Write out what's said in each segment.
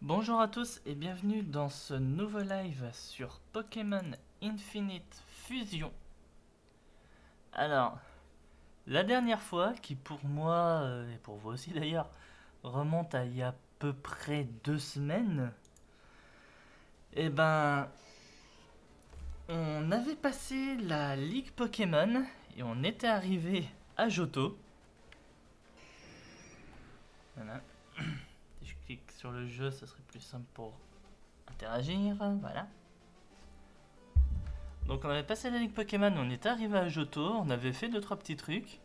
Bonjour à tous et bienvenue dans ce nouveau live sur Pokémon Infinite Fusion. Alors, la dernière fois, qui pour moi, et pour vous aussi d'ailleurs, remonte à il y a à peu près 2 semaines, eh ben, on avait passé la Ligue Pokémon et on était arrivé à Johto. Voilà. Si je clique sur le jeu, ce serait plus simple pour interagir. Voilà. Donc on avait passé la Ligue Pokémon, on était arrivé à Johto, on avait fait 2-3 petits trucs.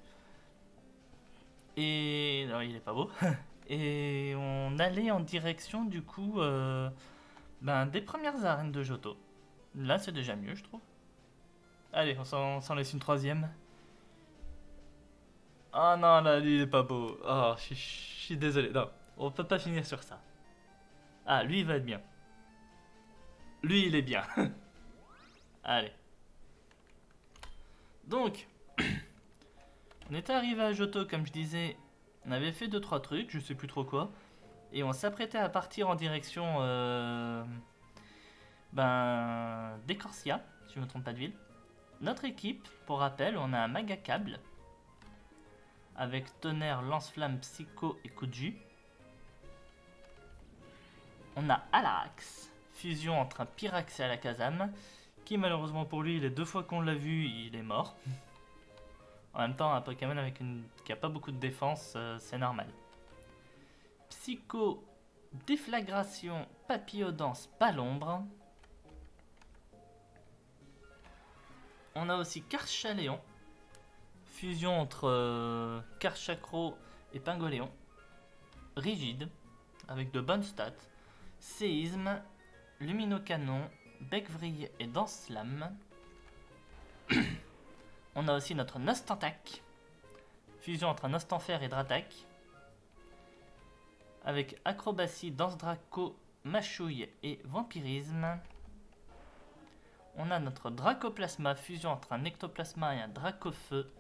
Et... non, il est pas beau. Et on allait en direction du coup des premières arènes de Johto. Là c'est déjà mieux je trouve. Allez, on s'en laisse une troisième. Ah non, là lui il est pas beau. Oh, je suis désolé. Non, on peut pas finir sur ça. Ah, lui il va être bien. Lui il est bien. Allez. Donc, on était arrivé à Johto comme je disais. On avait fait 2-3 trucs, je sais plus trop quoi. Et on s'apprêtait à partir en direction d'Ecorcia, si je ne me trompe pas de ville. Notre équipe, pour rappel, on a un Magacable avec Tonnerre, Lance-Flamme, Psycho et Coup de Jus. On a Alax, fusion entre un Pyrax et Alakazam, qui malheureusement pour lui, les 2 fois qu'on l'a vu, il est mort. En même temps, un Pokémon qui a pas beaucoup de défense, c'est normal. Psycho, Déflagration, Papillodance, Palombre. On a aussi Karchaléon, fusion entre Karchakro et Pingoléon. Rigide, avec de bonnes stats. Séisme, Luminocanon, Bec-Vrille et Danse-Lame. On a aussi notre Nostantac, fusion entre un Nostanfer et Dratak. Avec Acrobatie, Danse-Draco, Machouille et Vampirisme. On a notre Dracoplasma, fusion entre un Ectoplasma et un Dracofeu.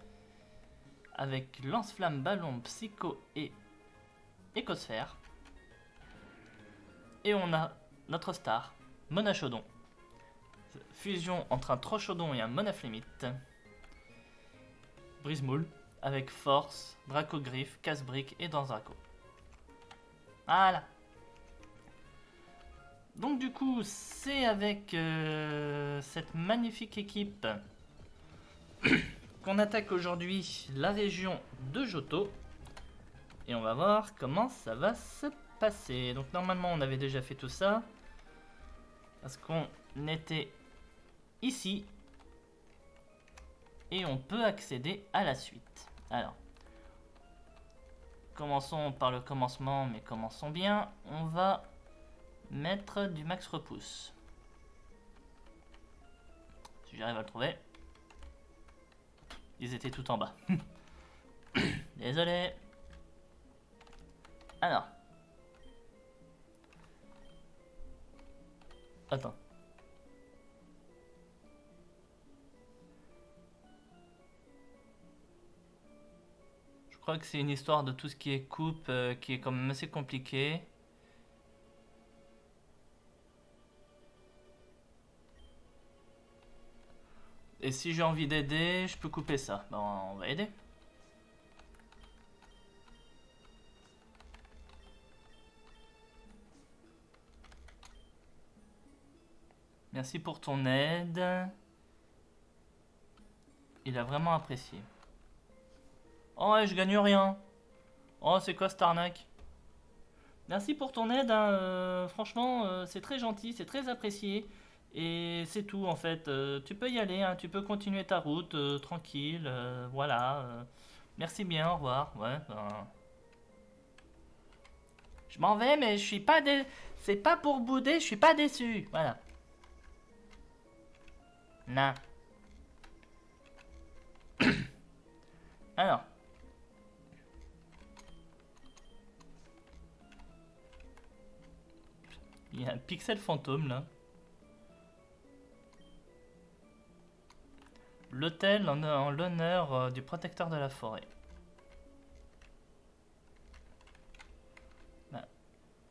Avec Lance-Flamme, Ballon, Psycho et Écosphère. Et on a notre star, Monachodon. Fusion entre un Trochodon et un Monaflémite. Brise-Moule, avec Force, Dracogriffe, Casse-Brique et Danse-Draco. Voilà. Donc du coup, c'est avec cette magnifique équipe qu'on attaque aujourd'hui la région de Johto. Et on va voir comment ça va se passer. Donc normalement, on avait déjà fait tout ça. Parce qu'on était ici. Et on peut accéder à la suite. Alors, commençons par le commencement, mais commençons bien. On va mettre du max repousse. Si j'arrive à le trouver. Ils étaient tout en bas. Désolé. Alors. Attends. Je crois que c'est une histoire de tout ce qui est coupe qui est quand même assez compliqué. Et si j'ai envie d'aider, je peux couper ça. Bon, on va aider. Merci pour ton aide. Il a vraiment apprécié. Oh ouais, je gagne rien. Oh, c'est quoi cette arnaque? Merci pour ton aide, hein, franchement, c'est très gentil, c'est très apprécié. Et c'est tout en fait. Tu peux y aller, hein, tu peux continuer ta route tranquille. Voilà. Merci bien, au revoir. Ouais, ben. Je m'en vais, mais je suis pas dé... C'est pas pour bouder, je suis pas déçu. Voilà. Non. Alors. Il y a un pixel fantôme là. L'hôtel en l'honneur du protecteur de la forêt. Bah,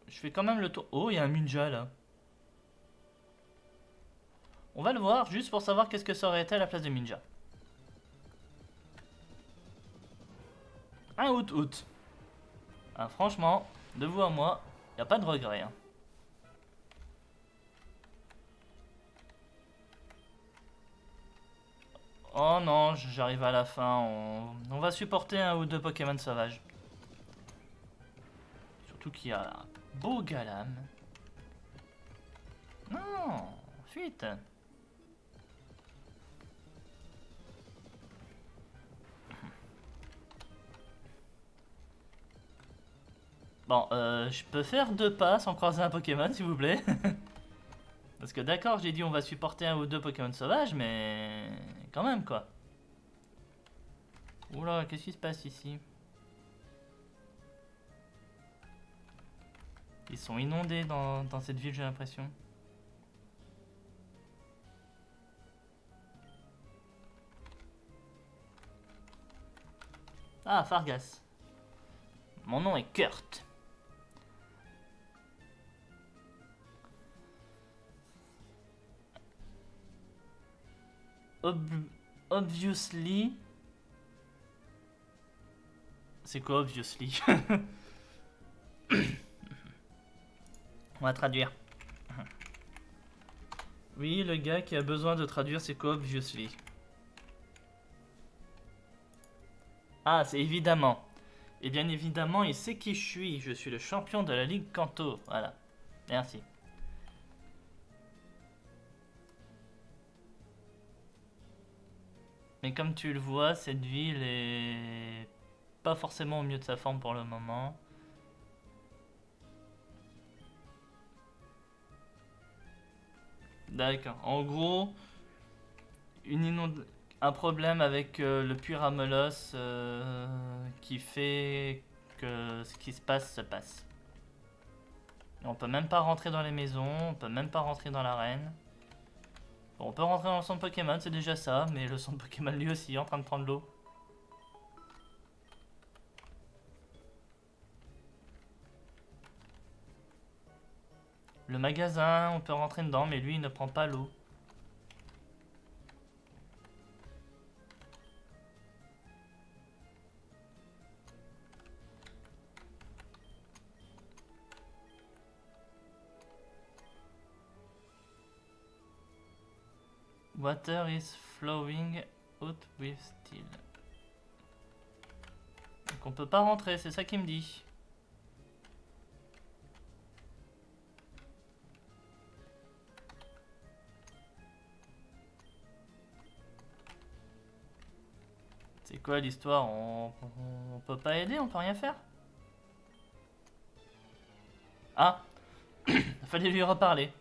je Je fais quand même le tour. Oh, il y a un Ninja là. On va le voir juste pour savoir qu'est-ce que ça aurait été à la place de Ninja. Un out. Ah, franchement, de vous à moi, y a pas de regret. Hein. Oh non, j'arrive à la fin. On va supporter un ou deux Pokémon sauvages. Surtout qu'il y a un beau Galam. Non, fuite. Bon, je peux faire 2 pas sans croiser un Pokémon, s'il vous plaît. Parce que d'accord, j'ai dit on va supporter un ou deux Pokémon sauvages, mais quand même quoi. Oula, qu'est-ce qui se passe ici? Ils sont inondés dans cette ville, j'ai l'impression. Ah, Fargas. Mon nom est Kurt. Obviously. C'est quoi obviously? On va traduire. Oui, le gars qui a besoin de traduire c'est quoi obviously? Ah, c'est évidemment. Et bien évidemment, il sait qui je suis. Je suis le champion de la Ligue Kanto. Voilà. Merci. Mais comme tu le vois, cette ville est pas forcément au mieux de sa forme pour le moment. D'accord. En gros, un problème avec le puits Ramelos qui fait que ce qui se passe se passe. Et on peut même pas rentrer dans les maisons, on peut même pas rentrer dans l'arène. Bon, on peut rentrer dans le centre Pokémon, c'est déjà ça, mais le centre Pokémon lui aussi est en train de prendre l'eau. Le magasin, on peut rentrer dedans, mais lui il ne prend pas l'eau. Water is flowing out with steel. Donc on peut pas rentrer, c'est ça qu'il me dit. C'est quoi l'histoire? On peut pas aider, on peut rien faire? Ah, il fallait lui reparler.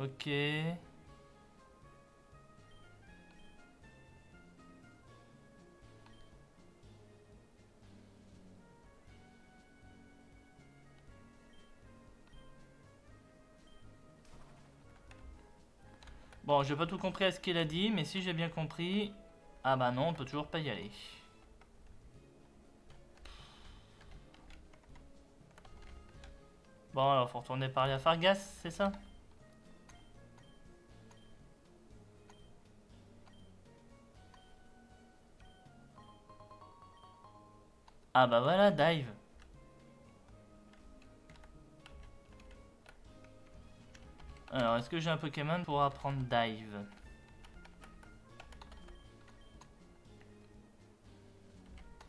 Ok. Bon, j'ai pas tout compris à ce qu'il a dit, mais si j'ai bien compris... Ah bah non, on peut toujours pas y aller. Bon, alors faut retourner parler à Fargas, c'est ça? Ah bah voilà, dive. Alors, est-ce que j'ai un Pokémon pour apprendre dive?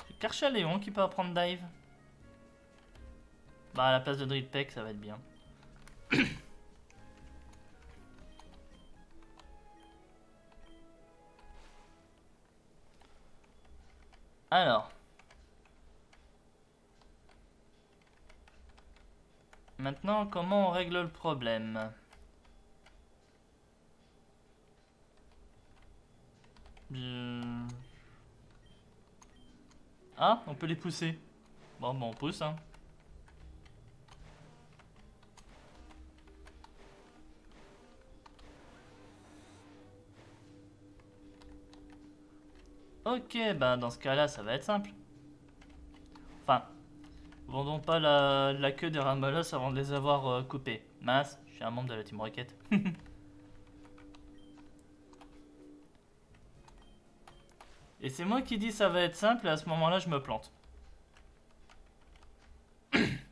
C'est Karchaléon qui peut apprendre dive. Bah à la place de Drippeck, ça va être bien. Alors. Maintenant, comment on règle le problème? Ah, on peut les pousser. Bon, on pousse, hein. Ok, bah dans ce cas-là, ça va être simple. Enfin, vendons pas la queue des Ramolos avant de les avoir coupés. Mince, je suis un membre de la Team Rocket. Et c'est moi qui dis ça va être simple, et à ce moment-là, je me plante.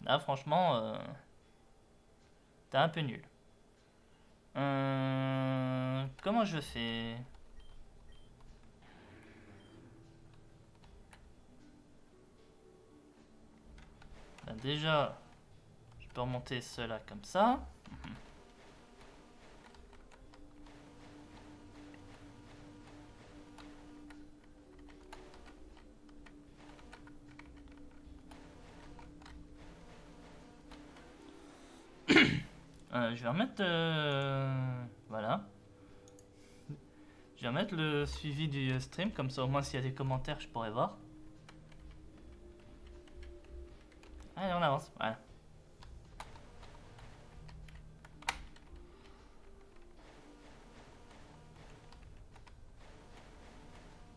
Là, franchement, t'es un peu nul. Comment je fais? Ben déjà, je peux remonter cela comme ça. Je vais remettre... voilà. Je vais remettre le suivi du stream, comme ça au moins s'il y a des commentaires, je pourrais voir. Allez, on avance, voilà.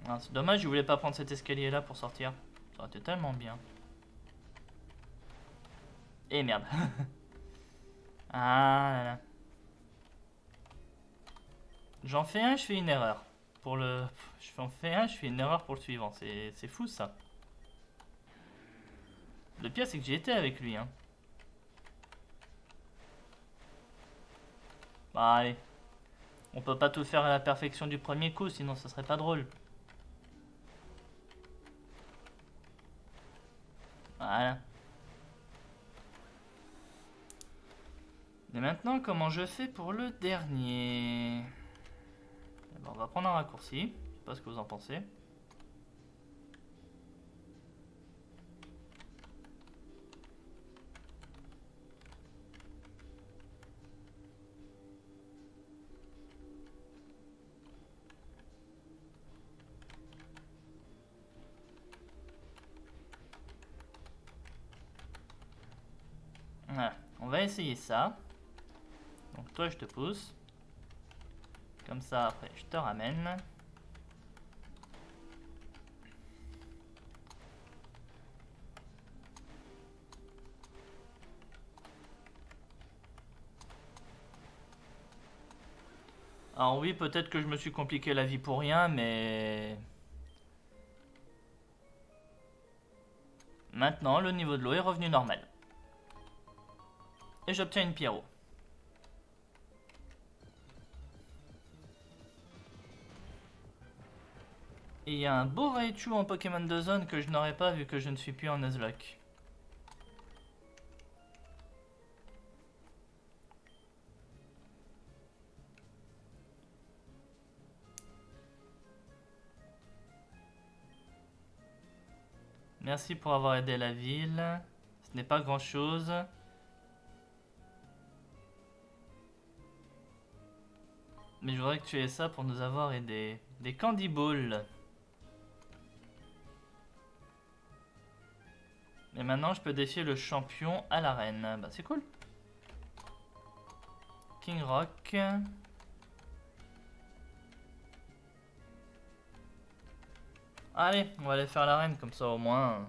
Ah, c'est dommage, je voulais pas prendre cet escalier là pour sortir. Ça aurait été tellement bien. Et merde. Ah là là. J'en fais un, je fais une erreur. Pour le... J'en fais un, je fais une erreur pour le suivant. C'est fou ça. Le pire c'est que j'ai été avec lui. Hein. Bah allez. On peut pas tout faire à la perfection du premier coup, sinon ça serait pas drôle. Voilà. Et maintenant, comment je fais pour le dernier? On va prendre un raccourci. Je sais pas ce que vous en pensez. Voilà. On va essayer ça. Donc toi, je te pousse. Comme ça, après, je te ramène. Alors oui, peut-être que je me suis compliqué la vie pour rien, mais... Maintenant, le niveau de l'eau est revenu normal. Et j'obtiens une Pierrot. Et il y a un beau Raichu en Pokémon de zone que je n'aurais pas vu que je ne suis plus en Nuzlocke. Merci pour avoir aidé la ville. Ce n'est pas grand chose. Mais je voudrais que tu aies ça pour nous avoir aidé. Des Candy Balls. Et maintenant je peux défier le champion à l'arène. Bah c'est cool. King Rock. Allez, on va aller faire l'arène comme ça au moins.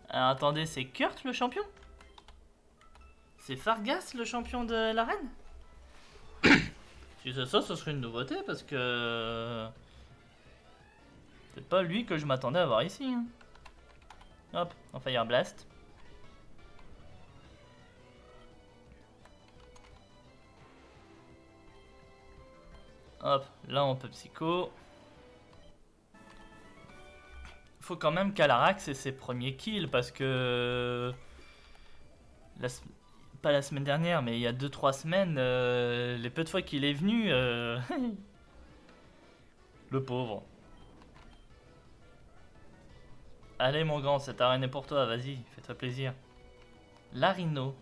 Alors attendez, c'est Kurt le champion? C'est Fargas le champion de l'arène? Si c'est ça, ce serait une nouveauté parce que... C'est pas lui que je m'attendais à voir ici. Hein. Hop, en Fire Blast. Hop, là on peut psycho. Faut quand même qu'Alarax ait ses premiers kills parce que... Pas la semaine dernière, mais il y a 2-3 semaines, les peu de fois qu'il est venu... Le pauvre. Allez mon grand, cette arène est pour toi, vas-y, fais-toi plaisir. Larino.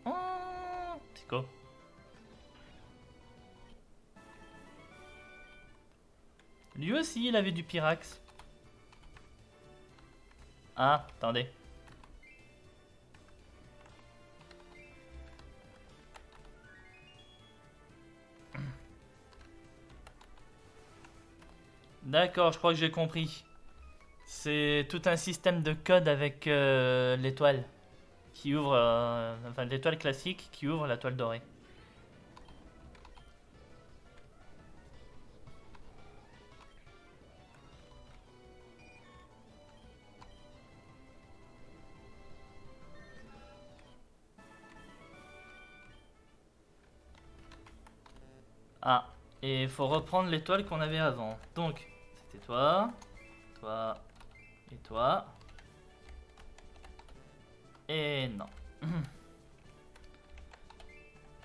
Oh, Psycho. Lui aussi, il avait du Pyrax. Ah, attendez. D'accord, je crois que j'ai compris. C'est tout un système de code avec l'étoile qui ouvre, enfin l'étoile classique qui ouvre la toile dorée. Ah, et il faut reprendre l'étoile qu'on avait avant. Donc, c'était toi, toi et toi. Et non.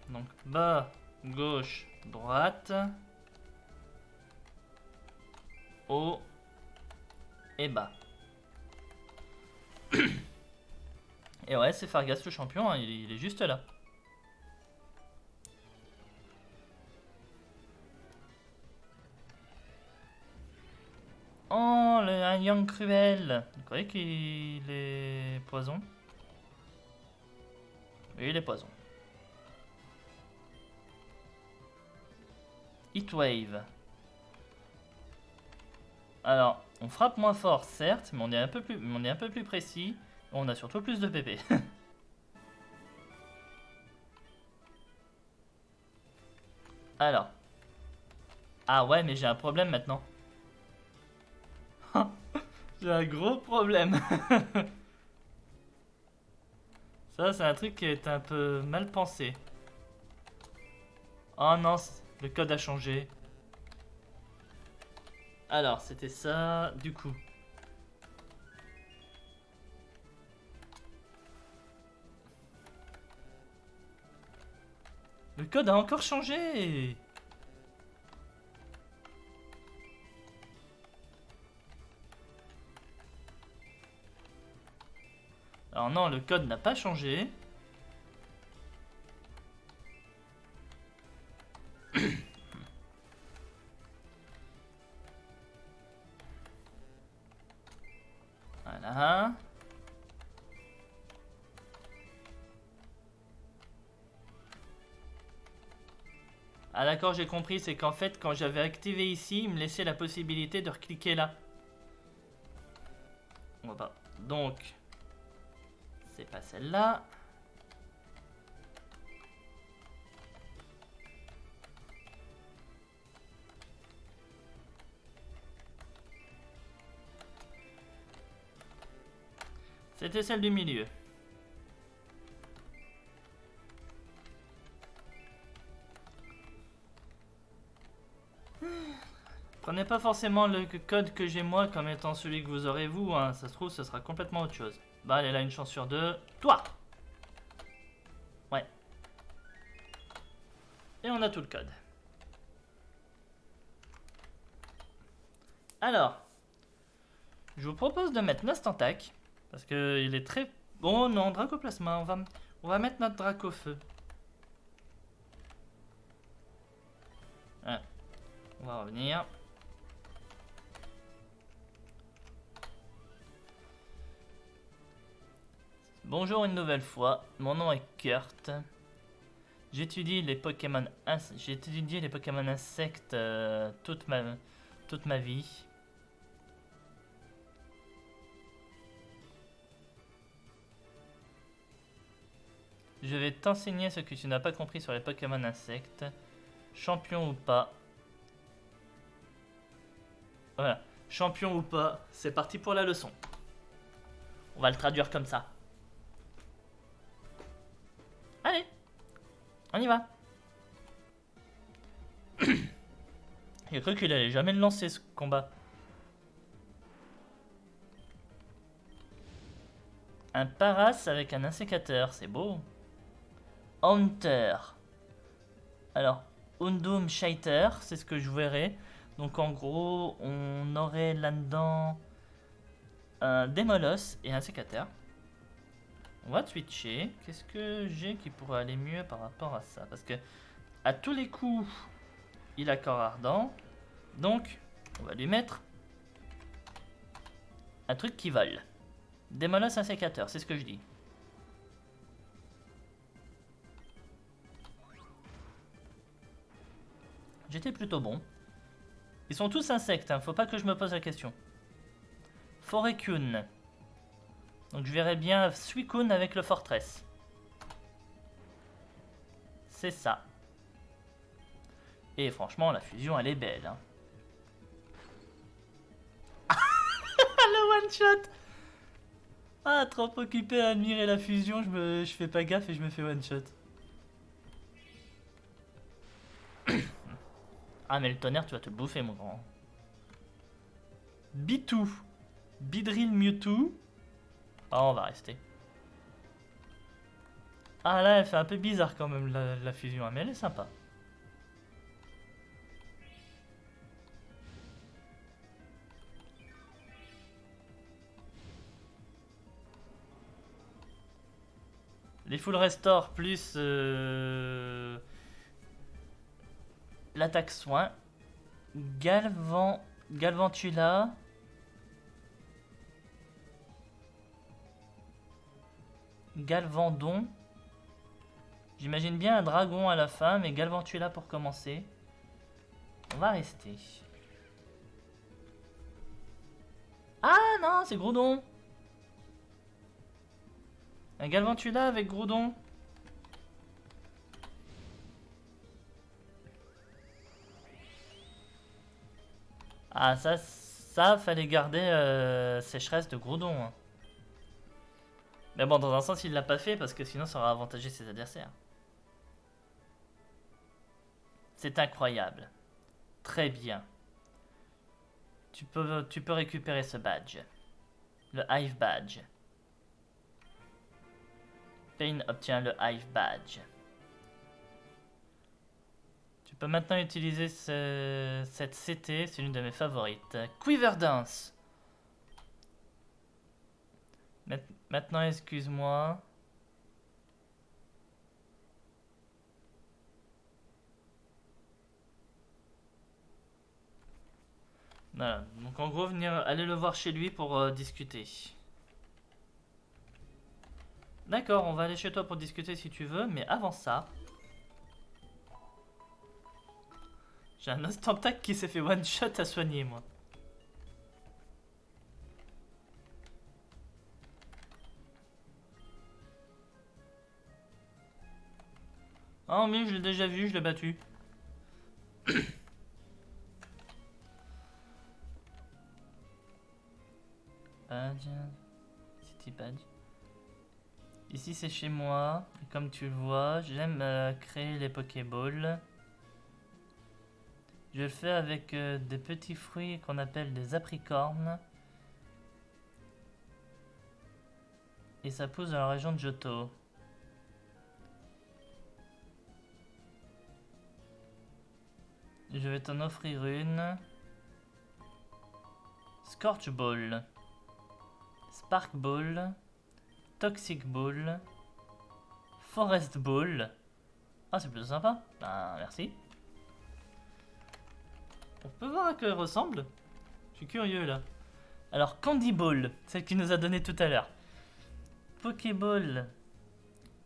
Donc bas, gauche, droite, haut et bas. Et ouais, c'est Fargas le champion, hein, il est juste là. Oh, un Yang cruel. Vous croyez qu'il est poison? Oui, il est poison. Heatwave. Alors, on frappe moins fort, certes, mais on est un peu plus précis. On a surtout plus de PP. Alors. Ah ouais, mais j'ai un problème maintenant. J'ai un gros problème. Ça, c'est un truc qui est un peu mal pensé. Oh non, le code a changé. Alors, c'était ça, du coup. Le code a encore changé. Alors non, le code n'a pas changé. Voilà. Ah d'accord, j'ai compris, c'est qu'en fait, quand j'avais activé ici, il me laissait la possibilité de recliquer là. On va pas. Donc, c'est pas celle-là. C'était celle du milieu. Prenez pas forcément le code que j'ai moi comme étant celui que vous aurez vous, hein. Ça se trouve, ce sera complètement autre chose. Bah, allez là, une chance sur deux. Toi! Ouais. Et on a tout le code. Alors, je vous propose de mettre Nostantac, parce que il est très... Oh non, Dracoplasma, on va mettre notre Dracofeu. Ouais. On va revenir. Bonjour une nouvelle fois, mon nom est Kurt. J'étudie les Pokémon j'ai étudié les Pokémon insectes toute ma vie. Je vais t'enseigner ce que tu n'as pas compris sur les Pokémon insectes. Champion ou pas. Voilà. Champion ou pas, c'est parti pour la leçon. On va le traduire comme ça. Allez, on y va. J'ai cru qu'il allait jamais le lancer ce combat. Un Paras avec un insécateur, c'est beau. Hunter. Alors, Undum Shater, c'est ce que je verrai. Donc en gros, on aurait là-dedans un Démolos et un sécateur. On va switcher. Qu'est-ce que j'ai qui pourrait aller mieux par rapport à ça? Parce que à tous les coups, il a corps ardent. Donc, On va lui mettre un truc qui vole. Des molosses un sécateur, c'est ce que je dis. J'étais plutôt bon. Ils sont tous insectes, hein, faut pas que je me pose la question. Forekun. Donc je verrai bien Suicune avec le Fortress. C'est ça. Et franchement, la fusion, elle est belle. Hein. Le one shot. Ah, trop occupé à admirer la fusion, je fais pas gaffe et je me fais one shot. Ah, mais le tonnerre, tu vas te le bouffer, mon grand. Bitou. Bidrill Mewtwo. Ah, on va rester. Ah, là, elle fait un peu bizarre quand même, la fusion, mais elle est sympa. Les full restore plus l'attaque soin. Galvantula. Galvandon. J'imagine bien un dragon à la fin, mais Galvantula pour commencer. On va rester. Ah non, c'est Groudon. Un Galvantula avec Groudon. Ah, ça fallait garder sécheresse de Groudon. Hein. Mais bon, dans un sens, il l'a pas fait parce que sinon, ça aurait avantagé ses adversaires. C'est incroyable. Très bien. Tu peux récupérer ce badge. Le Hive Badge. Pain obtient le Hive Badge. Tu peux maintenant utiliser cette CT, c'est l'une de mes favorites. Quiver Dance. Maintenant, excuse-moi. Voilà, donc en gros, aller le voir chez lui pour discuter. D'accord, on va aller chez toi pour discuter si tu veux, mais avant ça... J'ai un Ostentac qui s'est fait one shot à soigner, moi. Oh mais je l'ai déjà vu, je l'ai battu. Badge. City Badge. Ici c'est chez moi. Et comme tu le vois, j'aime créer les Pokéballs. Je le fais avec des petits fruits qu'on appelle des apricornes. Et ça pousse dans la région de Johto. Je vais t'en offrir une. Scorch Ball. Spark Ball. Toxic Ball. Forest Ball. Ah, c'est plutôt sympa. Ben, merci. On peut voir à quoi elle ressemble. Je suis curieux là. Alors, Candy Ball, celle qu'il nous a donnée tout à l'heure. Pokéball.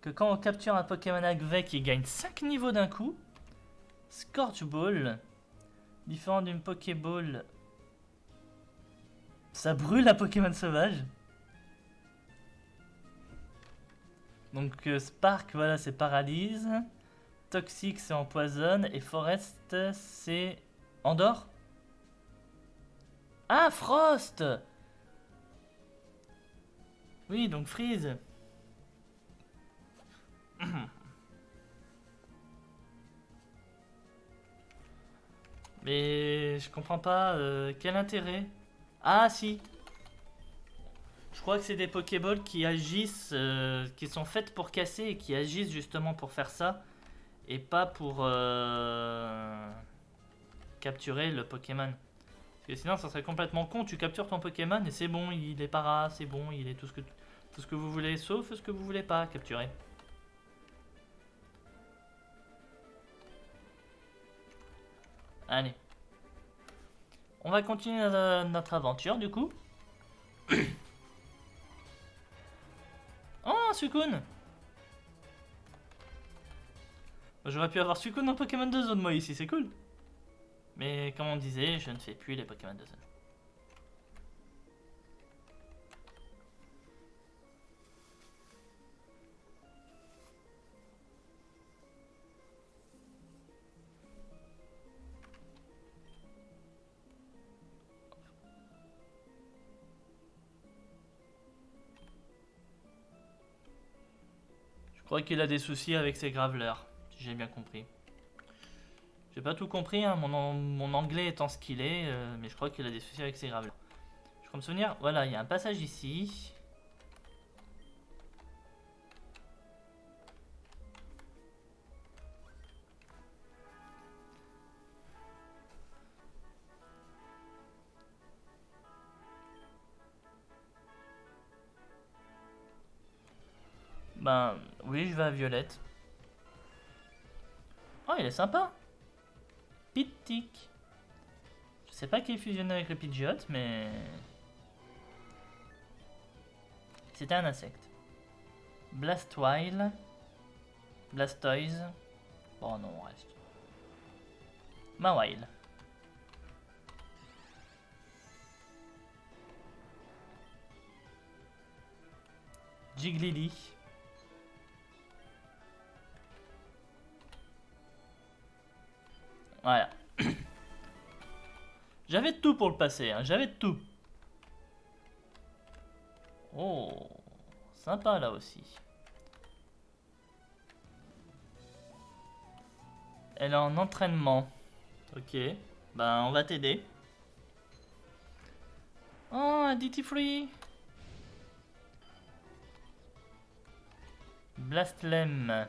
Que quand on capture un Pokémon avec, il gagne 5 niveaux d'un coup. Scorch Ball. Différent d'une Pokéball. Ça brûle un Pokémon sauvage. Donc Spark, voilà, c'est paralyse. Toxic, c'est empoisonne. Et Forest, c'est endort. Ah, Frost. Oui, donc Freeze. Mais je comprends pas quel intérêt. Ah si. Je crois que c'est des Pokéballs qui agissent, qui sont faites pour casser et qui agissent justement pour faire ça. Et pas pour capturer le Pokémon. Parce que sinon ça serait complètement con, tu captures ton Pokémon et c'est bon, il est para, c'est bon, il est tout ce que vous voulez, sauf ce que vous voulez pas capturer. Allez. On va continuer notre aventure du coup. Oh, Suicune! J'aurais pu avoir Suicune en Pokémon de zone moi ici, c'est cool. Mais comme on disait, je ne fais plus les Pokémon de zone. Je crois qu'il a des soucis avec ses graveleurs, si j'ai bien compris. J'ai pas tout compris, hein, mon anglais étant ce qu'il est, mais je crois qu'il a des soucis avec ses graveleurs. Je crois me souvenir, voilà, il y a un passage ici. Ben, oui, je vais à Violette. Oh, il est sympa. Pitic. Je sais pas qui est fusionné avec le Pidgeot, mais... C'était un insecte. Blastoise. Blastoise. Bon, non, on reste. Mawile. Jigglyli. Voilà. J'avais tout pour le passer, hein, j'avais tout. Oh, sympa là aussi. Elle est en entraînement. Ok, ben on va t'aider. Oh, un DT Free. Blastlem.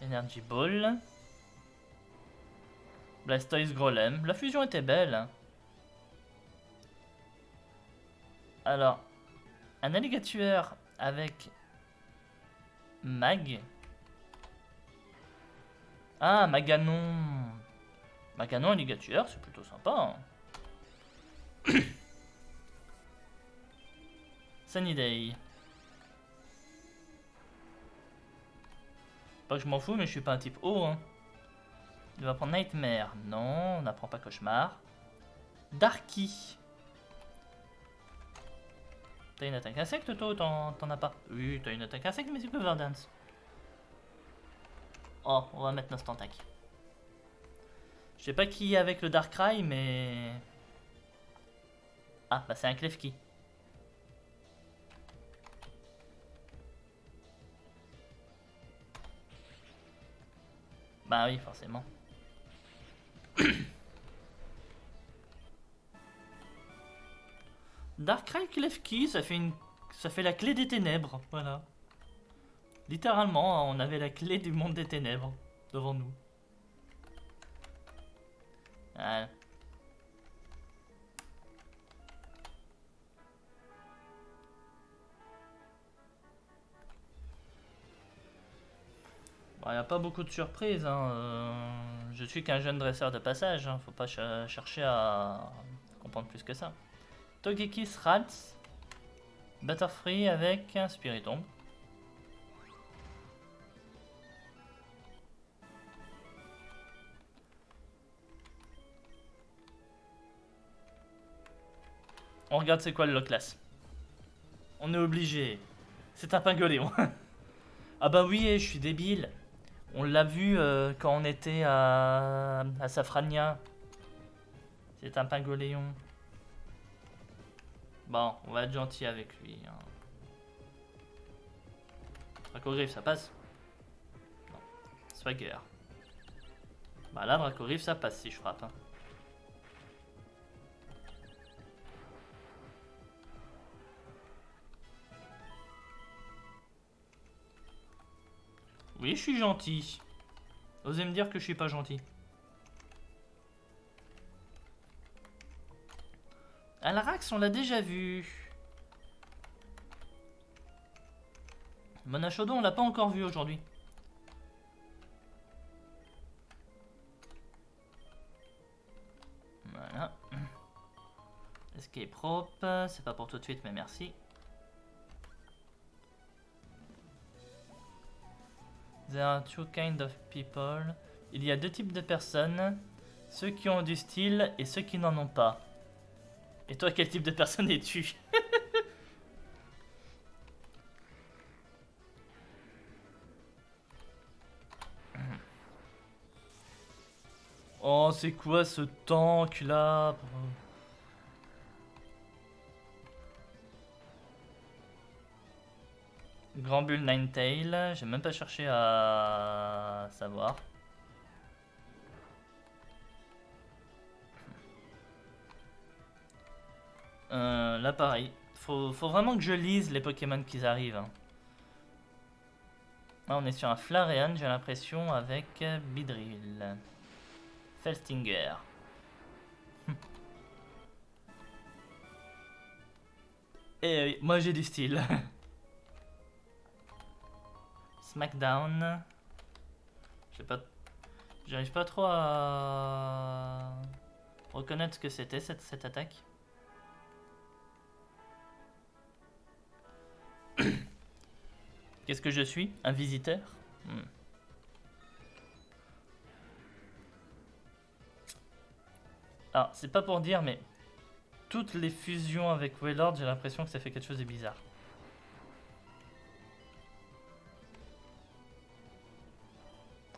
Energy Ball. Blastoise Grolem. La fusion était belle. Alors, un alligator avec Mag. Ah, Maganon. Maganon alligator, c'est plutôt sympa. Hein. Sunny Day. Pas que je m'en fous, mais je suis pas un type haut. Hein. Il va prendre Nightmare. Non, on n'apprend pas Cauchemar. Darky. T'as une attaque insecte toi ou t'en as pas? Oui, t'as une attaque insecte, mais c'est Cover Dance. Oh, on va mettre Nostant Attack. Je sais pas qui est avec le Darkrai, mais... Ah, bah c'est un Klefki. Bah oui, forcément. Darkrai Klefki, ça fait la clé des ténèbres, voilà. Littéralement, on avait la clé du monde des ténèbres devant nous. Voilà. Bon, y a pas beaucoup de surprises. Hein. Je suis qu'un jeune dresseur de passage. Hein. Faut pas chercher à comprendre plus que ça. Togekiss Rats. Butterfree avec un Spiritomb. On regarde c'est quoi le class. On est obligé. C'est un Pingoléon. Ah bah oui, je suis débile. On l'a vu quand on était à Safrania. C'est un Pingoléon. Bon, on va être gentil avec lui. Hein. Dracogriffe, ça passe? Non. Swagger. Bah là, Dracogriffe, ça passe si je frappe. Hein. Oui, je suis gentil. Osez me dire que je suis pas gentil. Alrax, on l'a déjà vu. Monachodon, on l'a pas encore vu aujourd'hui. Ouais. Voilà. Escape rope, c'est pas pour tout de suite, mais merci. There are two kinds of people. Il y a deux types de personnes. Ceux qui ont du style et ceux qui n'en ont pas. Et toi, quel type de personne es-tu? Oh, c'est quoi ce tank là? Grand Bull Ninetail, j'ai même pas cherché à savoir. Là pareil, faut vraiment que je lise les Pokémon qui arrivent. Hein. Là on est sur un Flareon, j'ai l'impression, avec Beedrill. Felstinger. Et oui, moi j'ai du style. Smackdown. J'arrive pas trop à reconnaître ce que c'était cette attaque. Qu'est-ce que je suis? Un visiteur? Alors, c'est pas pour dire, mais toutes les fusions avec Wailord, j'ai l'impression que ça fait quelque chose de bizarre.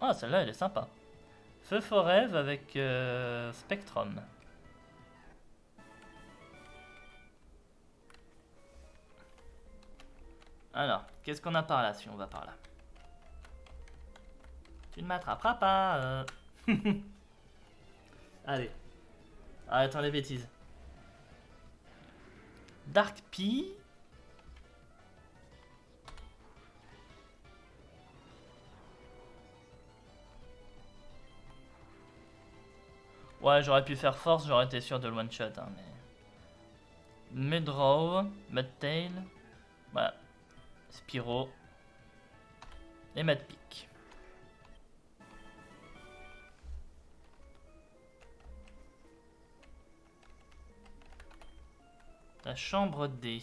Ah, celle-là, elle est sympa. Feu Forève avec Spectrum. Alors, qu'est-ce qu'on a par là, si on va par là? Tu ne m'attraperas pas. Allez. Arrêtons les bêtises. Dark Pea. Ouais, j'aurais pu faire force, j'aurais été sûr de le one-shot. Hein, mais... Mudrow, Mudtail. Voilà. Spyro. Et Mudpeak. La chambre D.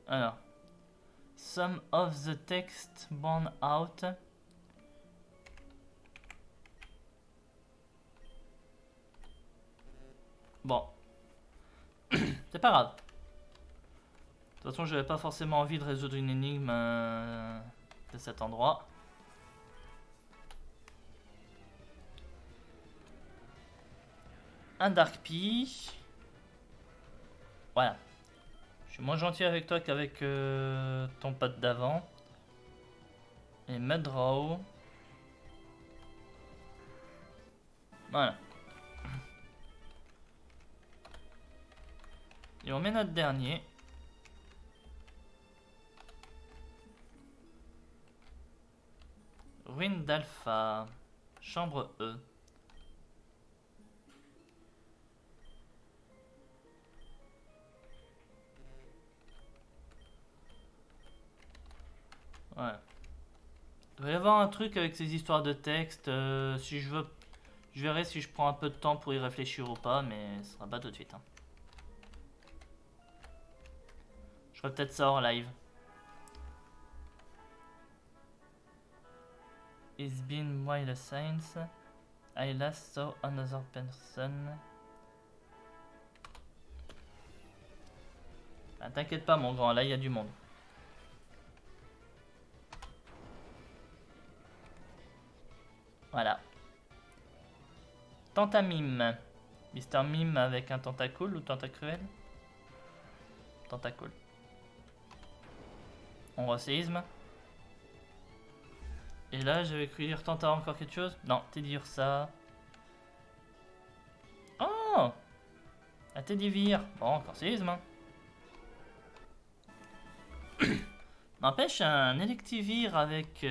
Alors. Some of the text born out. Bon. C'est pas grave. De toute façon, j'avais pas forcément envie de résoudre une énigme de cet endroit. Un Dark Pea. Voilà. Je suis moins gentil avec toi qu'avec ton pote d'avant. Et Mudrow. Voilà. Et on met notre dernier. Ruine d'Alpha. Chambre E. Ouais. Il doit y avoir un truc avec ces histoires de texte. Si je veux, je verrai si je prends un peu de temps pour y réfléchir ou pas, mais ce sera pas tout de suite. Hein. Je ferai peut-être ça hors live. It's been while since I last saw another person. Ah, t'inquiète pas mon grand, là il y a du monde. Voilà. Tantamime. Mister Mime avec un tentacule ou tentacruel? Tentacule. On reséisme. Et là, j'avais cru lire Tenta encore quelque chose. Non, Teddy Ursa. Oh! Un Teddyvir. Bon, encore séisme. Hein. N'empêche, un Electivire avec...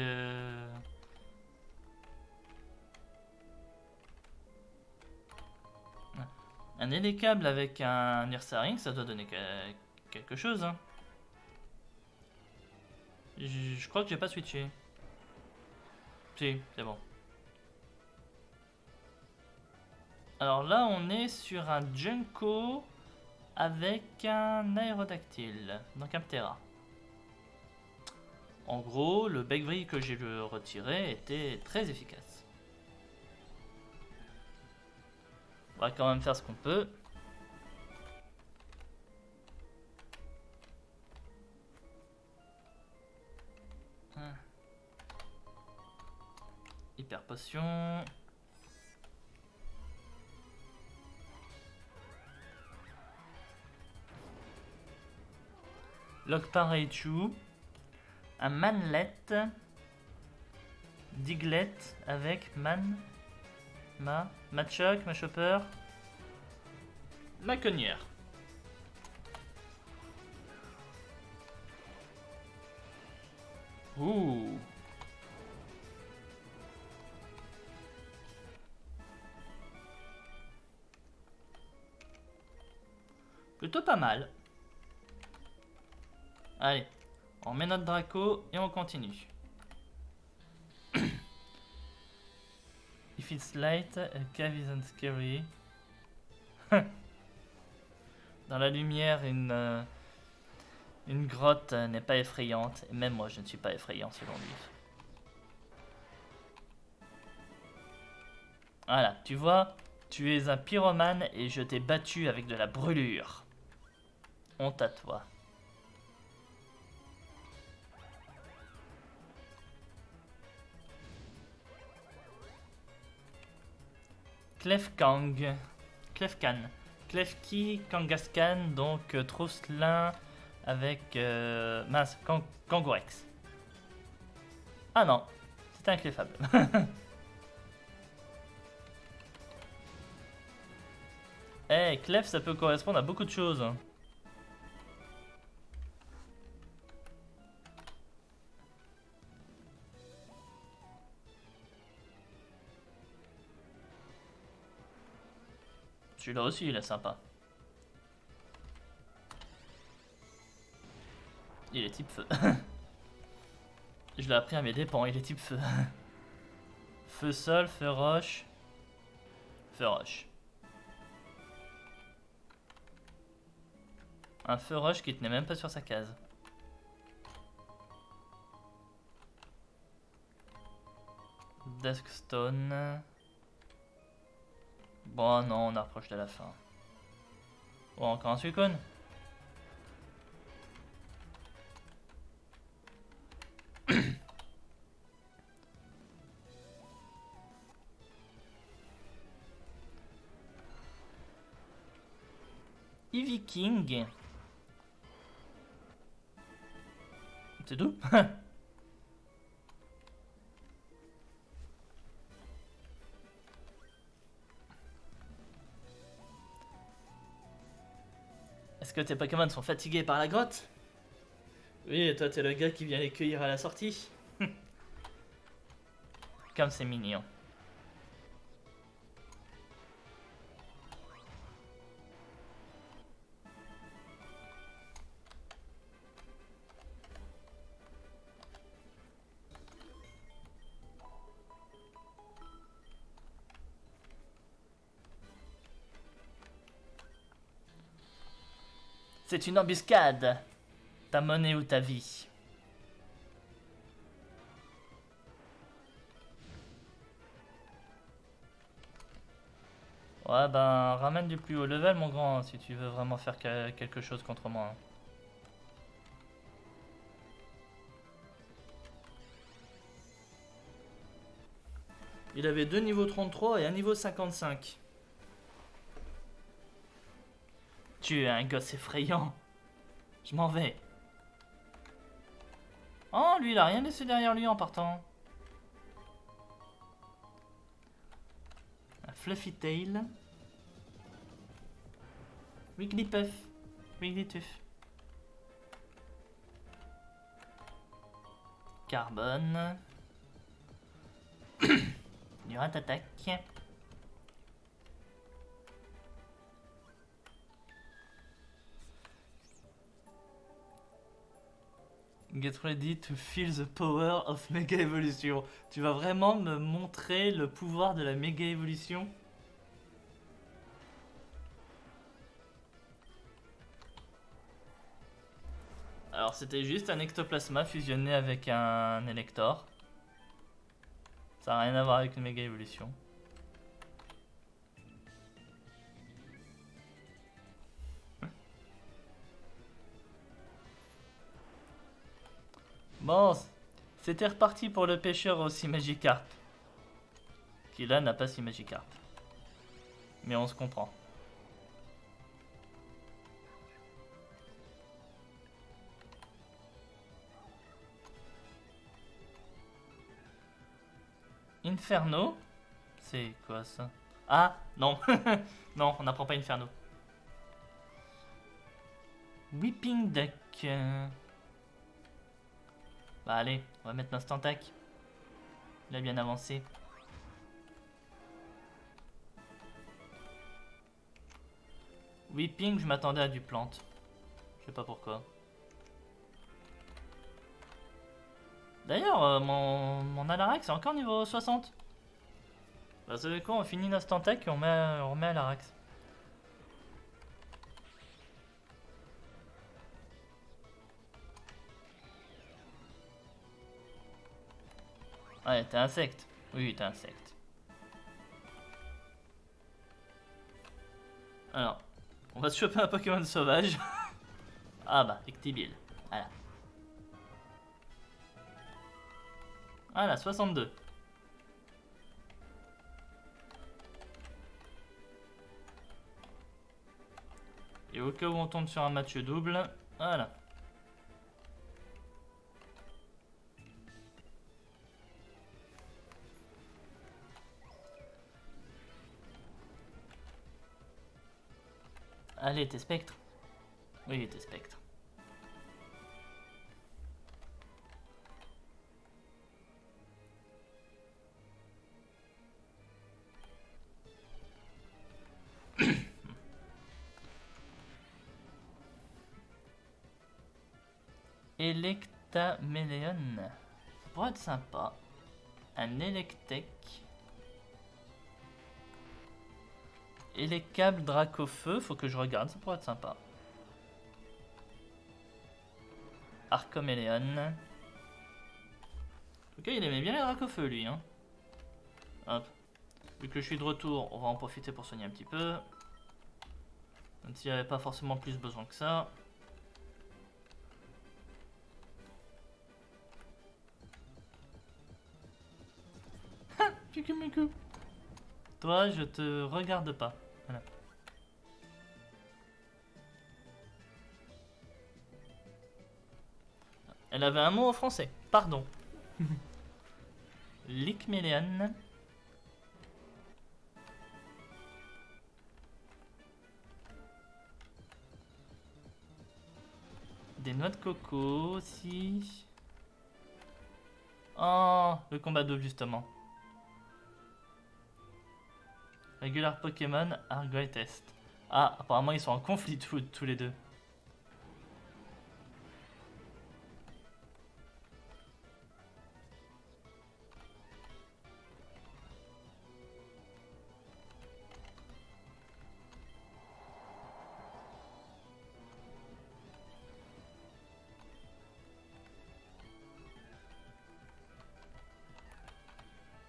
Un Un élécable avec un Ursaring, ça doit donner quelque chose. Hein. Je crois que j'ai pas switché. Si, c'est bon. Alors là, on est sur un Junko avec un aérodactyle, donc un Ptera. En gros, le bec-vrille que j'ai retiré était très efficace. On va quand même faire ce qu'on peut. Hyper potion. Lokpin Raichu. Un Manlet. Diglett avec Machoke, Machopper. Maconnière. Ouh. Plutôt pas mal. Allez, on met notre Draco et on continue. If it's light, a cave isn't scary. Dans la lumière, une grotte n'est pas effrayante. Et même moi, je ne suis pas effrayant selon lui. Voilà, tu vois, tu es un pyromane et je t'ai battu avec de la brûlure. Honte à toi. Klefkang. Klefkan. Klefki Kangaskhan, donc Trousselin avec mince, Kangourex. Ah non, c'est un Clefable. Eh, hey, Clef, ça peut correspondre à beaucoup de choses. Celui-là aussi, il est sympa. Il est type feu. Je l'ai appris à mes dépens, il est type feu. Feu sol, feu roche. Feu roche. Un feu roche qui tenait même pas sur sa case. Duskstone. Bon non, on approche de la fin. Bon, encore un Suicune. Eevee King. C'est tout. Est-ce que tes Pokémon sont fatigués par la grotte? Oui, et toi t'es le gars qui vient les cueillir à la sortie. Comme c'est mignon. C'est une embuscade. Ta monnaie ou ta vie. Ouais, ben, ramène du plus haut level, mon grand, si tu veux vraiment faire quelque chose contre moi. Il avait 2 niveaux 33 et un niveau 55. Tu es un gosse effrayant. Je m'en vais. Oh, lui, il a rien laissé derrière lui en partant. Un Fluffy Tail. Wigglypuff. Wigglytuff. Carbone. Du rat-attaque. Get ready to feel the power of Mega Evolution. Tu vas vraiment me montrer le pouvoir de la Mega Evolution? Alors c'était juste un ectoplasma fusionné avec un Elector. Ça n'a rien à voir avec une Mega Evolution. Bon, c'était reparti pour le pêcheur aussi Magikarp. Qui là n'a pas si Magikarp. Mais on se comprend. Inferno? C'est quoi ça? Ah, non. Non, on n'apprend pas Inferno. Weeping Duck. Bah allez, on va mettre l'Instantac. Il a bien avancé. Weeping, je m'attendais à du plante. Je sais pas pourquoi. D'ailleurs, mon Alarax est encore niveau 60. Bah, vous savez quoi, on finit l'Instantac et on remet Alarax. Ouais, t'es insecte. Oui, t'es insecte. Alors, on va se choper un Pokémon sauvage. Ah bah, Ectibil. Voilà. Voilà, 62. Et au cas où on tombe sur un match double, voilà. Allez, t'es spectre. Oui, t'es spectre. Electaméléon. Ça pourrait être sympa. Un Electek. Et les câbles Dracofeu, faut que je regarde, ça pourrait être sympa. Arcoméléon. Ok, il aimait bien les Dracofeu lui. Hein. Hop. Vu que je suis de retour, on va en profiter pour soigner un petit peu. Même s'il n'y avait pas forcément plus besoin que ça. Mikumuku. Toi, je te regarde pas. Voilà. Elle avait un mot en français. Pardon. Licméléon. Des noix de coco aussi. Oh, le combat double justement. Regular Pokémon are greatest. Ah, apparemment ils sont en conflit tous les deux.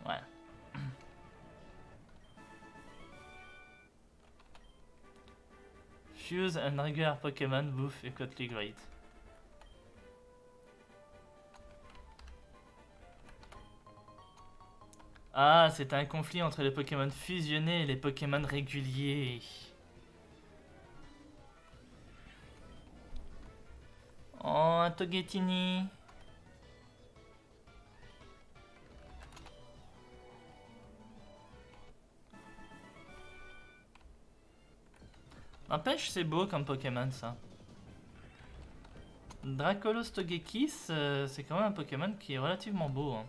Ouais. Fuse and regular Pokémon bouffe equally great. Ah, c'est un conflit entre les Pokémon fusionnés et les Pokémon réguliers. Oh, un Togettini. N'empêche, c'est beau comme Pokémon ça. Dracolos Togekiss, c'est quand même un Pokémon qui est relativement beau. Hein.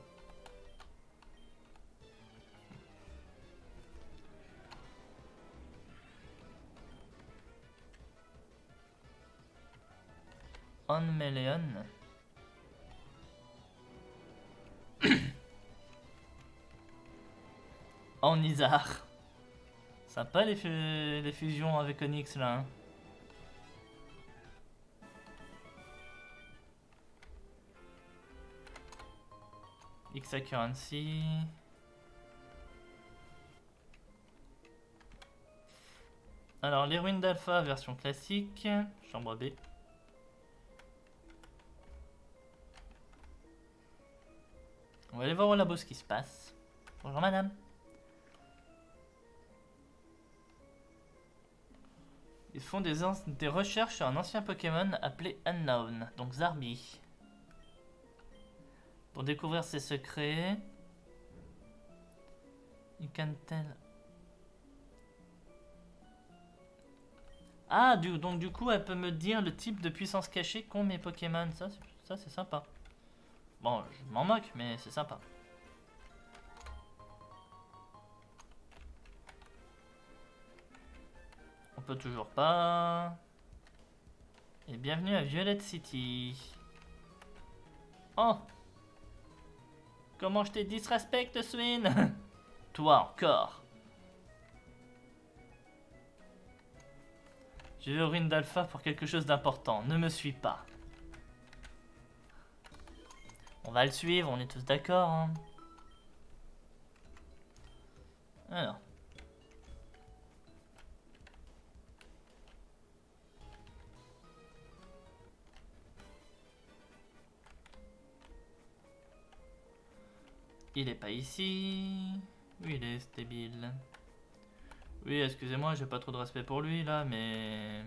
Onmeleon. Oh, Nizar. Sympa les fusions avec Onyx là. Hein. X Currency. Alors, les ruines d'Alpha version classique. Chambre B. On va aller voir au labo ce qui se passe. Bonjour madame. Ils font des recherches sur un ancien Pokémon appelé Unknown, donc Zarbi. Pour découvrir ses secrets. You can tell. Ah, donc du coup, elle peut me dire le type de puissance cachée qu'ont mes Pokémon. Ça c'est sympa. Bon, je m'en moque, mais c'est sympa. On peut toujours pas. Et bienvenue à Violet City. Oh! Comment je t'ai disrespecte, Swin? Toi encore. Je vais aux ruines d'Alpha pour quelque chose d'important. Ne me suis pas. On va le suivre, on est tous d'accord. Hein. Alors. Il est pas ici. Oui, il est débile. Oui, excusez-moi, j'ai pas trop de respect pour lui là, mais...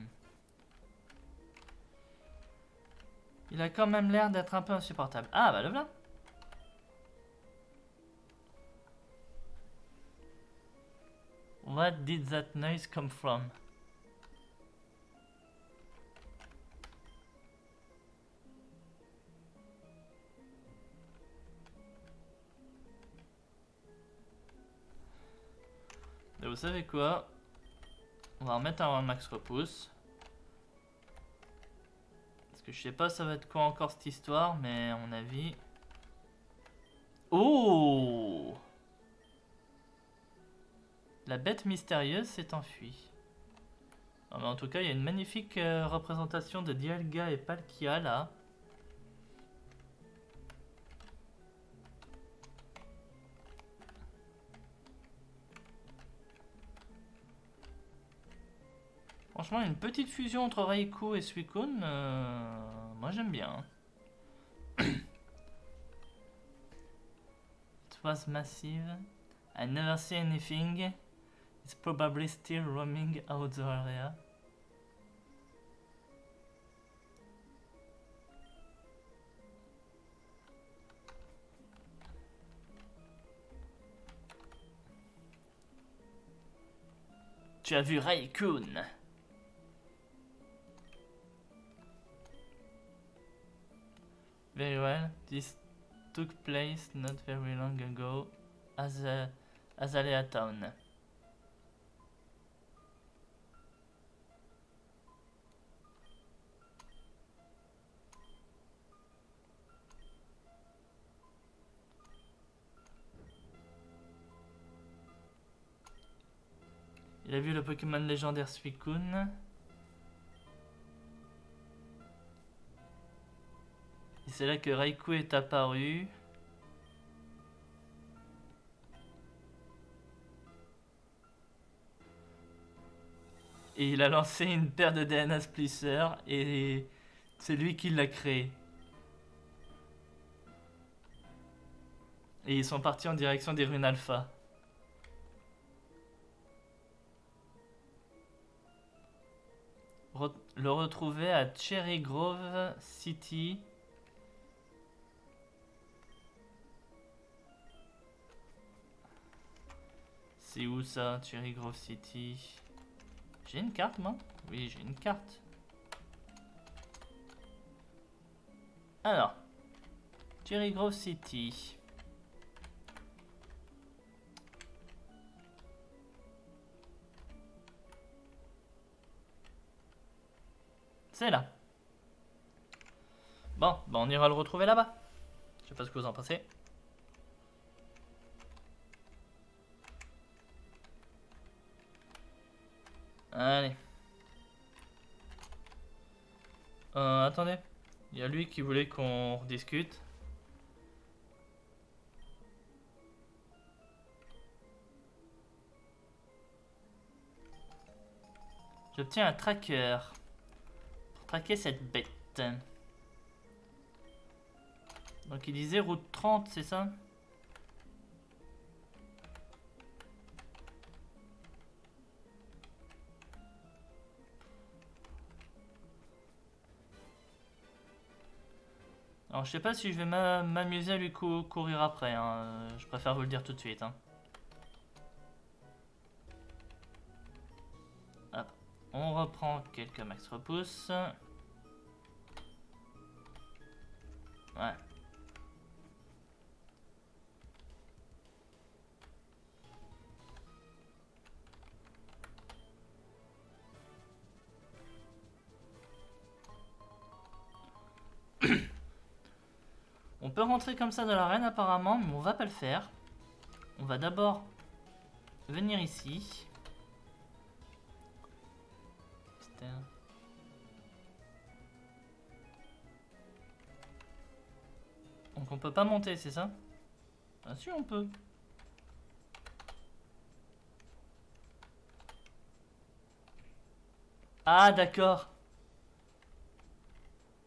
Il a quand même l'air d'être un peu insupportable. Ah, bah le voilà. What did that noise come from? Et vous savez quoi? On va remettre un max repousse. Parce que je sais pas ça va être quoi encore cette histoire, mais à mon avis... Oh! La bête mystérieuse s'est enfuie. Non, mais en tout cas, il y a une magnifique représentation de Dialga et Palkia là. Franchement, une petite fusion entre Raikou et Suicune, moi j'aime bien. It was massive. I never see anything. It's probably still roaming out the area. Tu as vu Raikkoon? Very well. This took place not very long ago as Azalea Town. Il a vu le Pokémon légendaire Suicune. Et c'est là que Raikou est apparu. Et il a lancé une paire de DNA Splisser et c'est lui qui l'a créé. Et ils sont partis en direction des ruines Alpha. Le retrouver à Cherry Grove City. C'est où ça, Cherry Grove City? J'ai une carte, moi? Oui, j'ai une carte. Alors, Cherry Grove City. C'est là. Bon, bah on ira le retrouver là-bas. Je sais pas ce que vous en pensez. Allez. Attendez. Il y a lui qui voulait qu'on rediscute. J'obtiens un tracker. Pour traquer cette bête. Donc il disait route 30, c'est ça? Alors je sais pas si je vais m'amuser à lui courir après, hein. Je préfère vous le dire tout de suite, hein. Hop. On reprend quelques max repousse. Ouais. On peut rentrer comme ça dans l'arène apparemment, mais on va pas le faire. On va d'abord venir ici. Donc on peut pas monter, c'est ça? Ah si, on peut. Ah d'accord.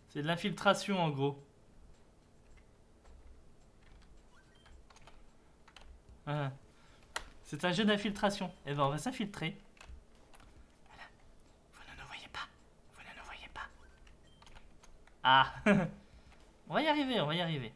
C'est de l'infiltration en gros. Ah. C'est un jeu d'infiltration. Et ben on va s'infiltrer. Voilà. Vous ne nous voyez pas. Vous ne nous voyez pas. Ah. On va y arriver, on va y arriver.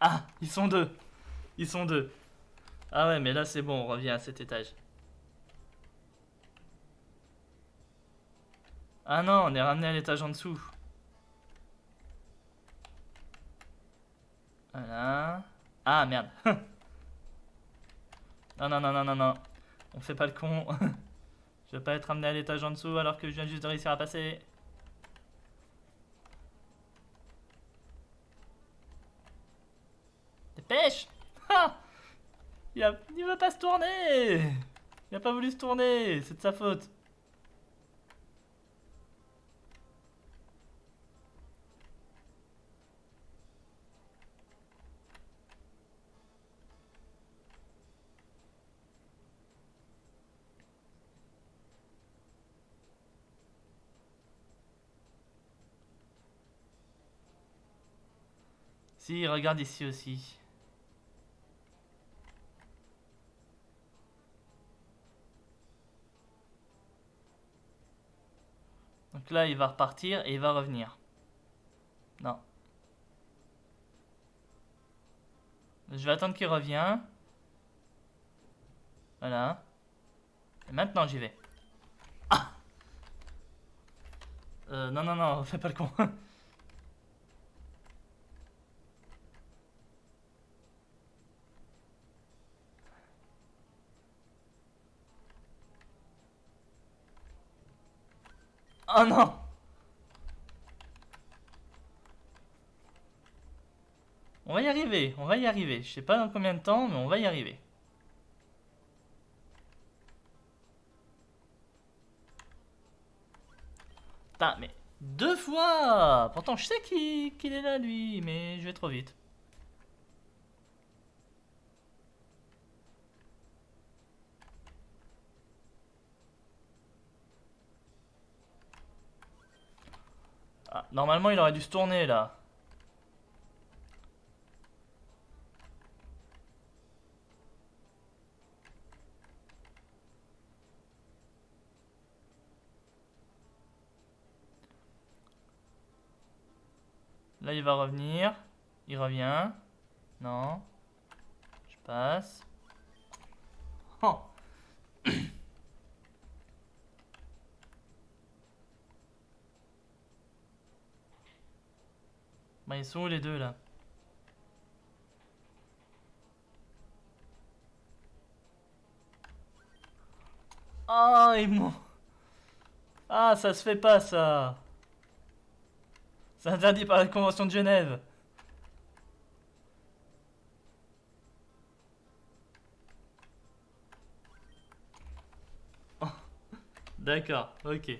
Ah, ils sont deux. Ils sont deux. Ah ouais, mais là c'est bon, on revient à cet étage. Ah non, on est ramené à l'étage en dessous. Voilà. Ah merde. Non, non, non, non, non, non. On fait pas le con. Je vais pas être ramené à l'étage en dessous alors que je viens juste de réussir à passer. Dépêche. Ah, il veut pas se tourner. Il a pas voulu se tourner. C'est de sa faute. Si, regarde ici aussi. Donc là, il va repartir et il va revenir. Non. Je vais attendre qu'il revienne. Voilà. Et maintenant, j'y vais. Ah. Non, non, non, fais pas le con. Oh non. On va y arriver, on va y arriver. Je sais pas dans combien de temps, mais on va y arriver. Putain, mais deux fois. Pourtant, je sais qu'il est là, lui, mais je vais trop vite. Ah, normalement, il aurait dû se tourner, là. Là, il va revenir. Il revient. Non. Je passe. Oh. Bah, ils sont où les deux, là? Ah, ils m'ont... Ah, ça se fait pas, ça. C'est interdit par la Convention de Genève. D'accord, ok.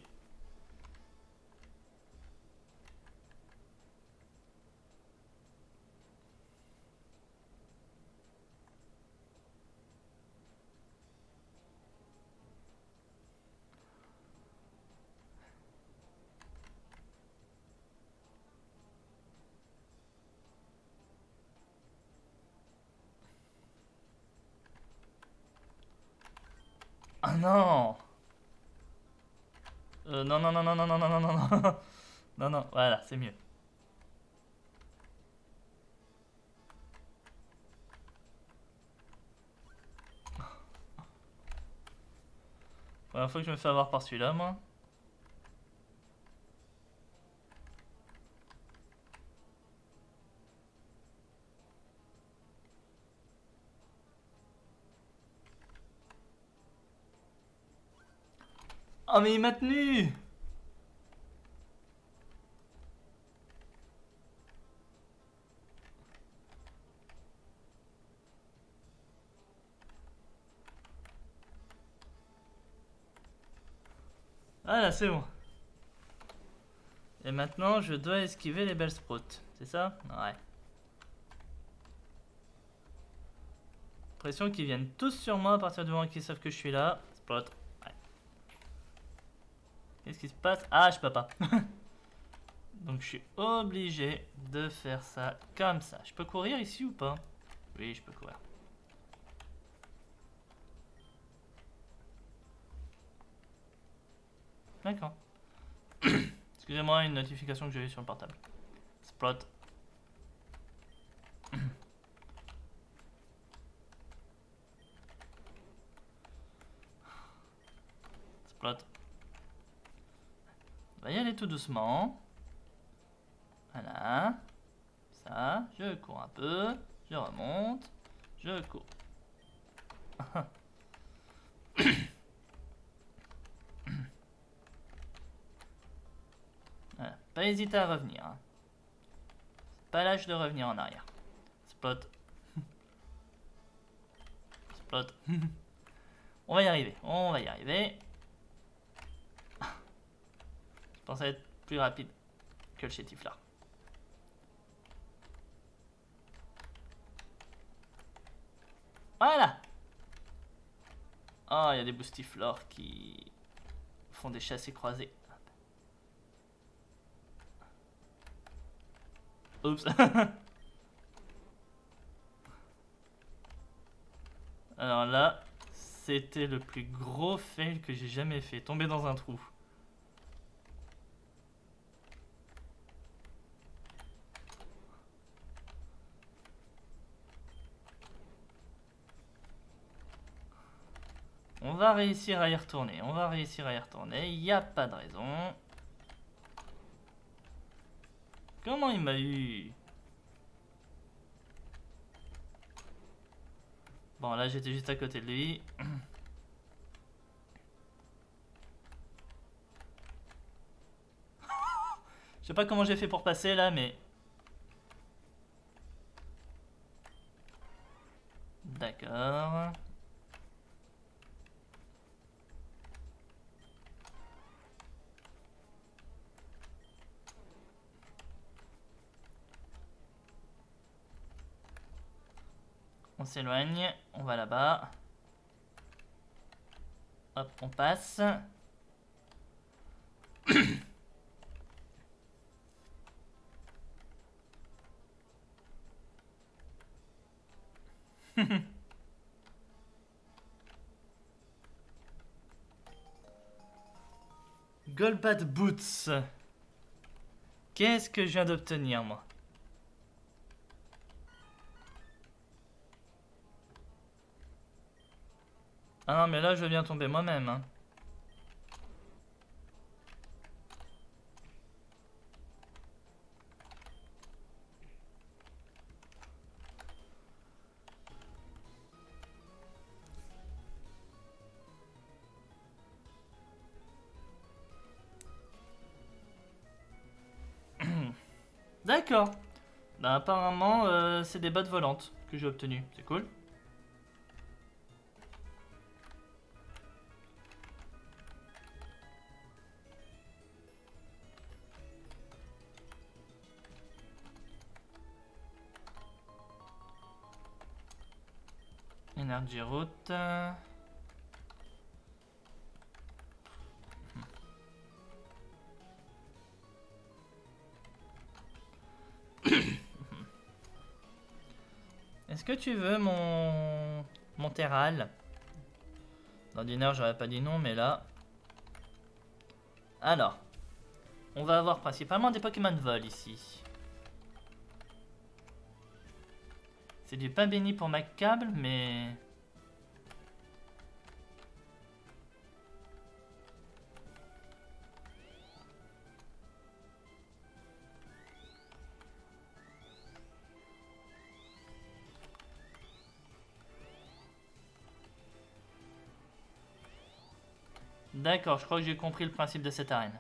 Ah non. Non, non, non, non, non, non, non, non, non, non. Non, non, voilà, c'est mieux. Première fois que je me fais avoir par celui-là, moi. Oh, mais il m'a tenu. Ah là, c'est bon. Et maintenant, je dois esquiver les belles sprouts. C'est ça? Ouais. Pression qu'ils viennent tous sur moi à partir du moment qu'ils savent que je suis là. Sprout. Ouais. Qu'est-ce qui se passe? Ah, je peux pas. Donc je suis obligé de faire ça comme ça. Je peux courir ici ou pas? Oui, je peux courir. D'accord. Excusez-moi, une notification que j'ai eue sur le portable. Sprout. Sprout. On va y aller tout doucement. Voilà. Ça, je cours un peu. Je remonte. Je cours. Voilà. Pas hésiter à revenir. Hein. Pas l'âge de revenir en arrière. Sprout. Sprout. On va y arriver. On va y arriver. Je pensais être plus rapide que le chétif là. Voilà. Oh, il y a des boostiflores qui font des chassés croisés. Oups. Alors là, c'était le plus gros fail que j'ai jamais fait. Tomber dans un trou. On va réussir à y retourner. On va réussir à y retourner. Il n'y a pas de raison. Comment il m'a eu? Bon, là, j'étais juste à côté de lui. Je sais pas comment j'ai fait pour passer là, mais... D'accord. On s'éloigne. On va là-bas. Hop, on passe. Golbat Boots. Qu'est-ce que je viens d'obtenir, moi? Ah non, mais là, je viens tomber moi-même. Hein. D'accord. Bah apparemment, c'est des bottes volantes que j'ai obtenues. C'est cool. Energy route. Est-ce que tu veux mon terral? Dans d'une heure, j'aurais pas dit non, mais là. Alors, on va avoir principalement des Pokémon de vol ici. C'est du pain béni pour ma câble, mais. D'accord, je crois que j'ai compris le principe de cette arène.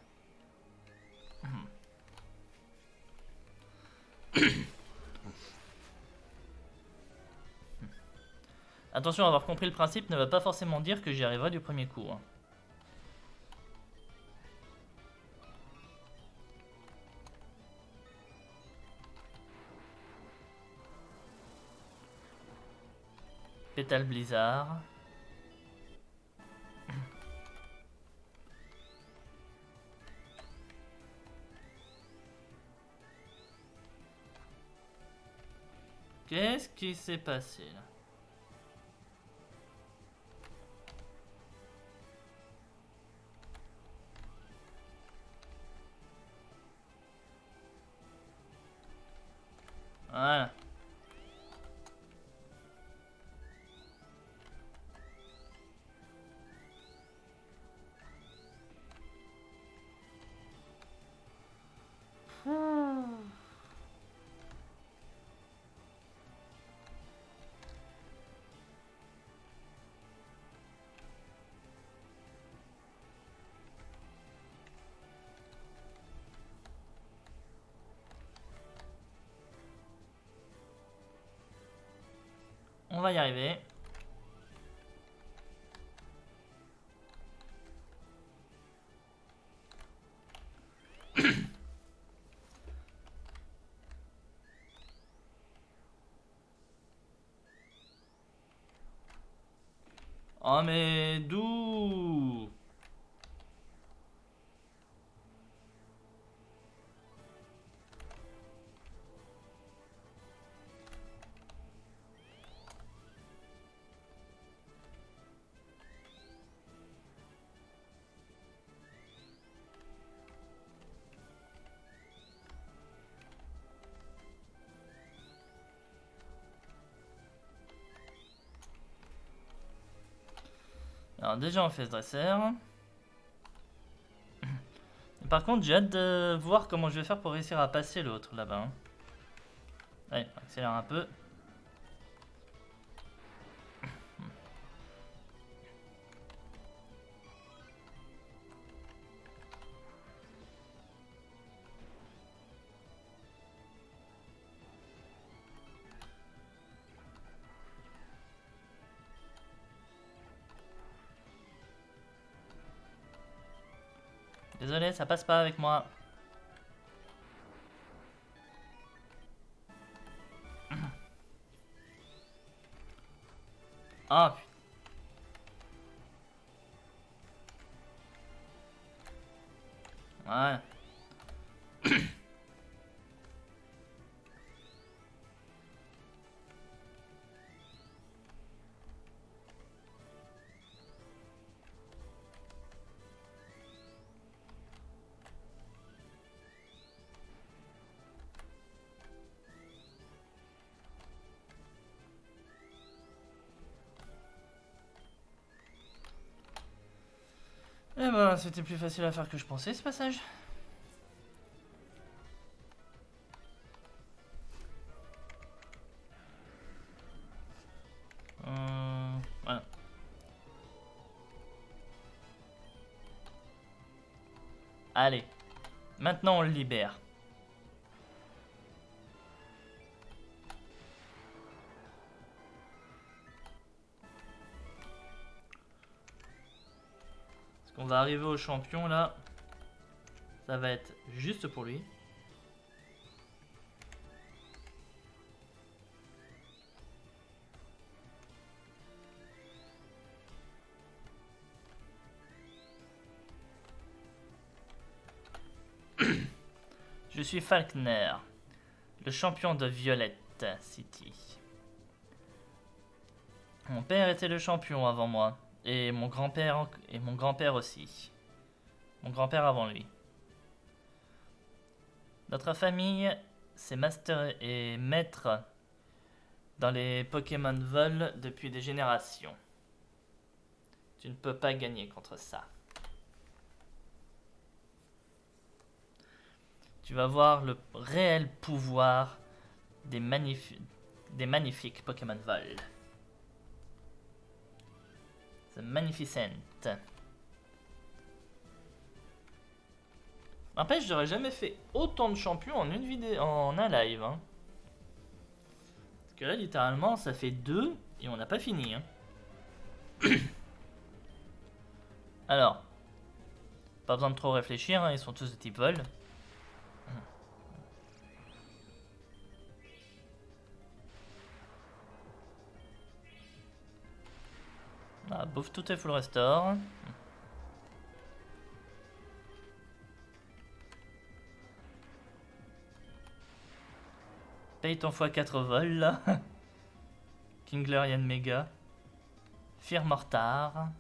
Attention, avoir compris le principe ne va pas forcément dire que j'y arriverai du premier coup. Hein. Pétale blizzard. Qu'est-ce qui s'est passé là? Voilà. On va y arriver. Oh mais d'où? Alors déjà on fait ce dresseur. Par contre j'ai hâte de voir comment je vais faire pour réussir à passer l'autre là-bas. Hein. Allez, on accélère un peu. Désolé, ça passe pas avec moi. Ah putain. Ouais. Eh ben, c'était plus facile à faire que je pensais ce passage. Voilà. Allez, maintenant on le libère. On va arriver au champion là. Ça va être juste pour lui. Je suis Falkner, le champion de Violet City. Mon père était le champion avant moi, et mon grand-père aussi. Mon grand-père avant lui. Notre famille, c'est master et maître dans les Pokémon Vol depuis des générations. Tu ne peux pas gagner contre ça. Tu vas voir le réel pouvoir des magnifiques Pokémon Vol. The Magnificent. N'empêche, j'aurais jamais fait autant de champions en une vidéo, en un live. Hein. Parce que là, littéralement, ça fait 2 et on n'a pas fini. Hein. Alors, pas besoin de trop réfléchir, hein, ils sont tous de type vol. Ah, bouffe tout est full restore. Paye ton x4 vol là. Kinglerian Mega. Fear Mortar.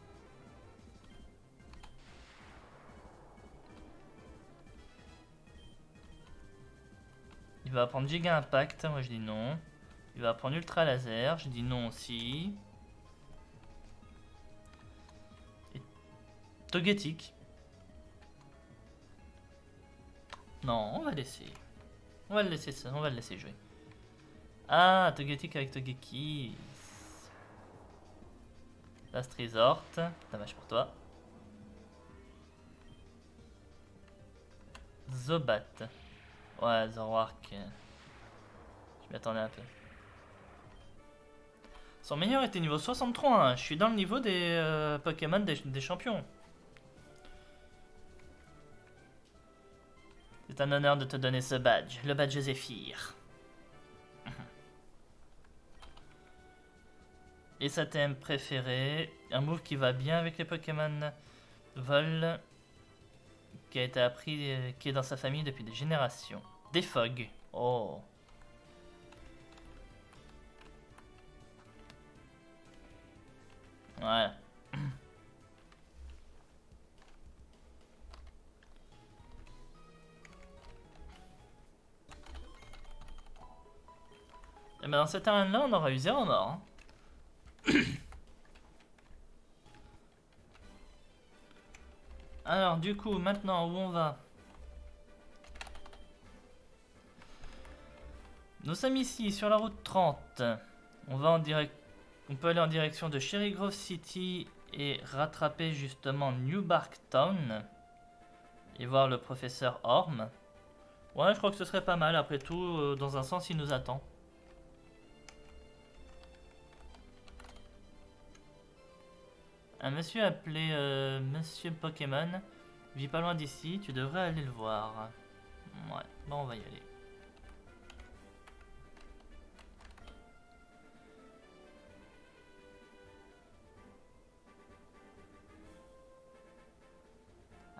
Il va prendre Giga Impact, moi je dis non. Il va prendre Ultra Laser, je dis non aussi. Et Togetic. Non, on va laisser. On va le laisser ça, on va le laisser jouer. Ah, Togetic avec Togekiss. Last Resort, dommage pour toi. Zobat. Ouais, Zoroark. Je m'y attendais un peu. Son meilleur était niveau 63. Hein. Je suis dans le niveau des Pokémon des champions. C'est un honneur de te donner ce badge, le badge Zephyr. Et sa thème préférée, un move qui va bien avec les Pokémon Vol, qui a été appris, qui est dans sa famille depuis des générations. Defog. Oh. Ouais. Et ben dans cette arène-là, on aura eu 0 mort. Hein. Alors, du coup, maintenant, où on va? Nous sommes ici, sur la route 30. On va en direct... On peut aller en direction de Cherry Grove City et rattraper justement New Bark Town. Et voir le professeur Orm. Ouais, je crois que ce serait pas mal. Après tout, dans un sens, il nous attend. Un monsieur appelé Monsieur Pokémon vit pas loin d'ici. Tu devrais aller le voir. Ouais, bon, on va y aller.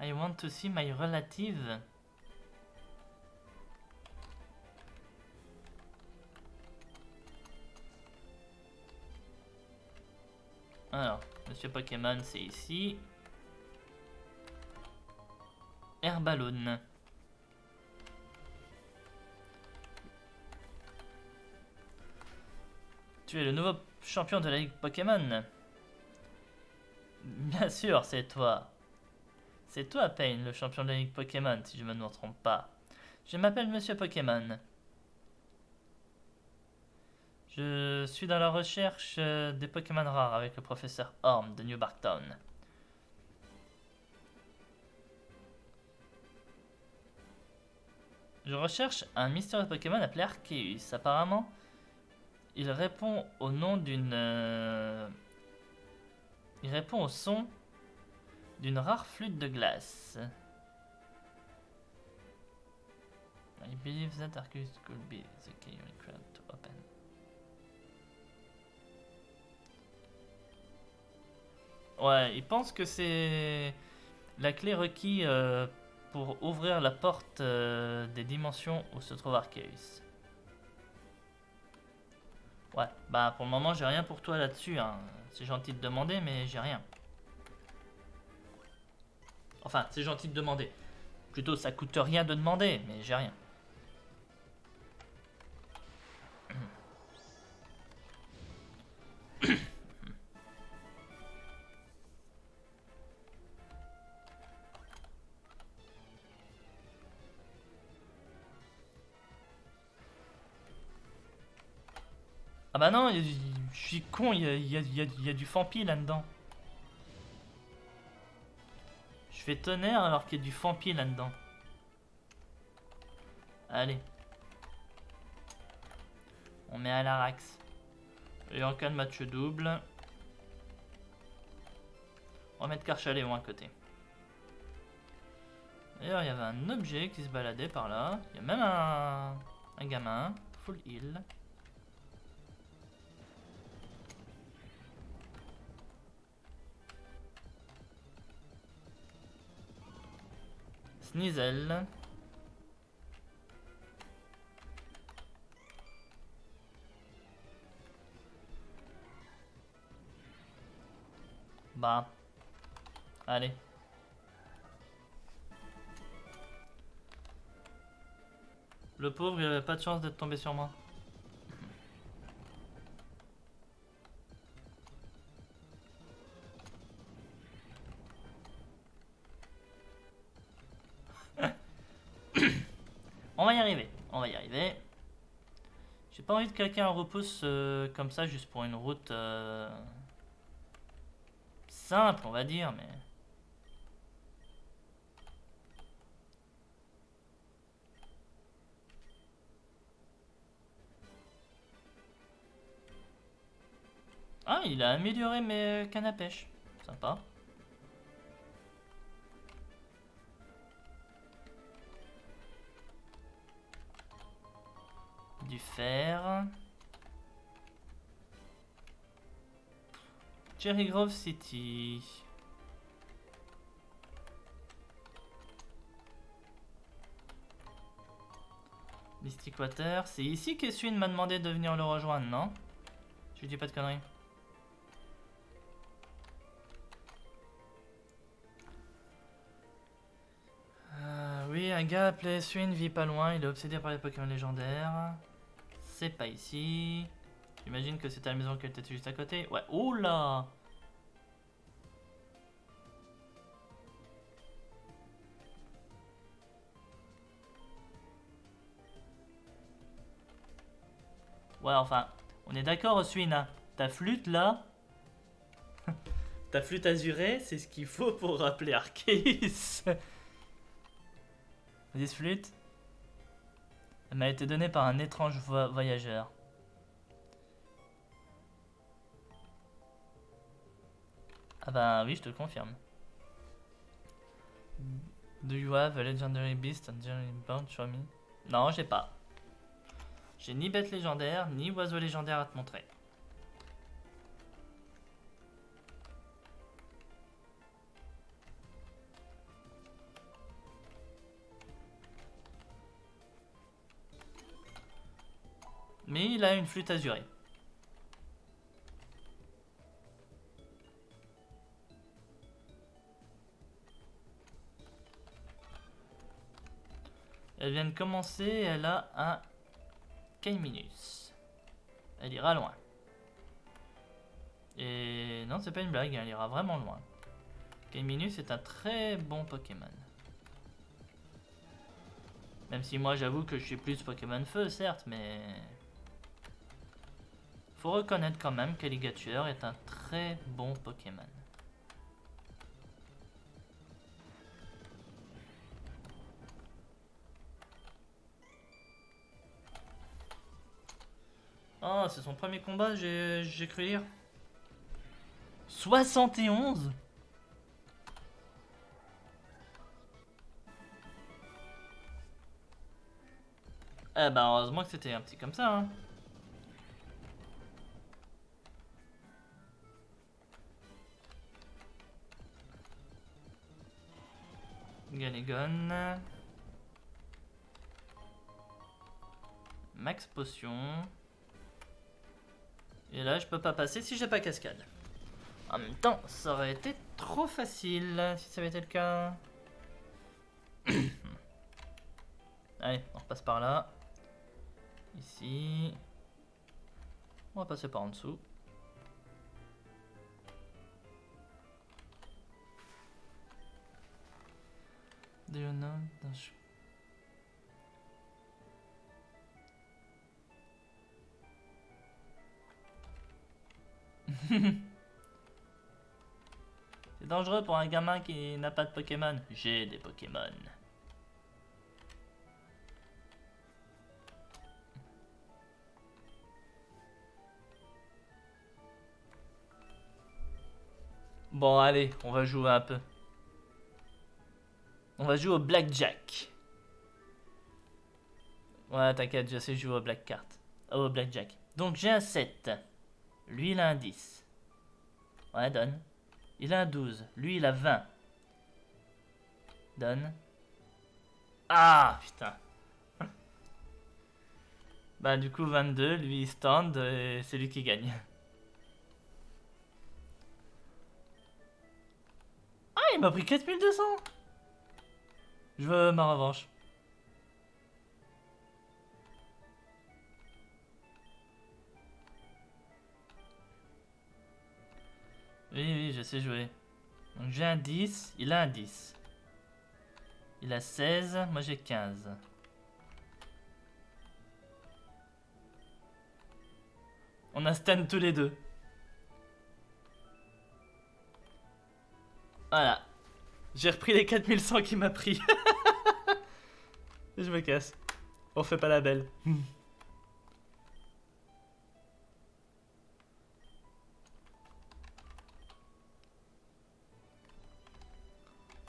I want to see my relative. Alors, Monsieur Pokémon, c'est ici. Airballoon. Tu es le nouveau champion de la Ligue Pokémon. Bien sûr, c'est toi. C'est toi, Pain, le champion de la Ligue Pokémon, si je ne me trompe pas. Je m'appelle Monsieur Pokémon. Je suis dans la recherche des Pokémon rares avec le professeur Orm de New Barktown. Je recherche un mystérieux Pokémon appelé Arceus. Apparemment, il répond au nom d'une... Il répond au son d'une rare flûte de glace. I believe that Arceus could be the key required to open. Ouais, il pense que c'est la clé requise pour ouvrir la porte des dimensions où se trouve Arceus. Ouais, bah pour le moment j'ai rien pour toi là-dessus, hein. C'est gentil de demander, mais j'ai rien. Enfin, c'est gentil de demander. Plutôt, ça coûte rien de demander, mais j'ai rien. Ah bah non, je suis con, il y a du Fampi là-dedans. Je fais tonnerre alors qu'il y a du Fampi là-dedans. Allez. On met à l'Arax. Et en cas de match double, on va mettre Karchaléon à côté. D'ailleurs, il y avait un objet qui se baladait par là. Il y a même un gamin, full heal. Sneasel. Bah. Allez. Le pauvre, il avait pas de chance d'être tombé sur moi. On va y arriver. On va y arriver. J'ai pas envie de claquer un repousse comme ça juste pour une route simple, on va dire, mais... Ah, il a amélioré mes cannes à pêche. Sympa. Du fer. Cherry Grove City. Mystic Water. C'est ici qu'Essuine m'a demandé de venir le rejoindre, non? Je dis pas de conneries. Oui, un gars appelé Essuine vit pas loin. Il est obsédé par les Pokémon légendaires. C'est pas ici. J'imagine que c'était à la maison qu'elle était juste à côté. Ouais, oula! Ouais, enfin, on est d'accord, Oswin. Ta flûte là, ta flûte azurée, c'est ce qu'il faut pour rappeler Arceus. This flûte, elle m'a été donnée par un étrange voyageur. Ah bah oui, je te le confirme. Do you have a legendary beast and legendary bound show me? Non, j'ai pas. J'ai ni bête légendaire, ni oiseau légendaire à te montrer. Mais il a une flûte azurée. Elle vient de commencer, elle a un Kaiminus. Elle ira loin. Et non, c'est pas une blague, elle ira vraiment loin. Kaiminus est un très bon Pokémon. Même si moi j'avoue que je suis plus Pokémon Feu, certes, mais... Faut reconnaître quand même qu'Alligator est un très bon Pokémon. Oh, c'est son premier combat, j'ai cru lire. 71? Eh bah heureusement que c'était un petit comme ça, hein. Galégon. Max potion. Et là, je peux pas passer si j'ai pas cascade. En même temps, ça aurait été trop facile si ça avait été le cas. Allez, on repasse par là. Ici. On va passer par en dessous. Do you know the C'est dangereux pour un gamin qui n'a pas de Pokémon. J'ai des Pokémon. Bon, allez, on va jouer un peu. On va jouer au blackjack. Ouais, t'inquiète, je sais jouer au black card. Au blackjack. Donc j'ai un 7. Lui, il a un 10. Ouais, donne. Il a un 12. Lui, il a 20. Donne. Ah, putain. Bah, du coup, 22. Lui, il stand et c'est lui qui gagne. Ah, il m'a pris 4200. Je veux ma revanche. Oui, oui, je sais jouer. Donc j'ai un 10, il a un 10. Il a 16, moi j'ai 15. On a stun tous les deux. Voilà. J'ai repris les 4100 qu'il m'a pris. Je me casse. On fait pas la belle.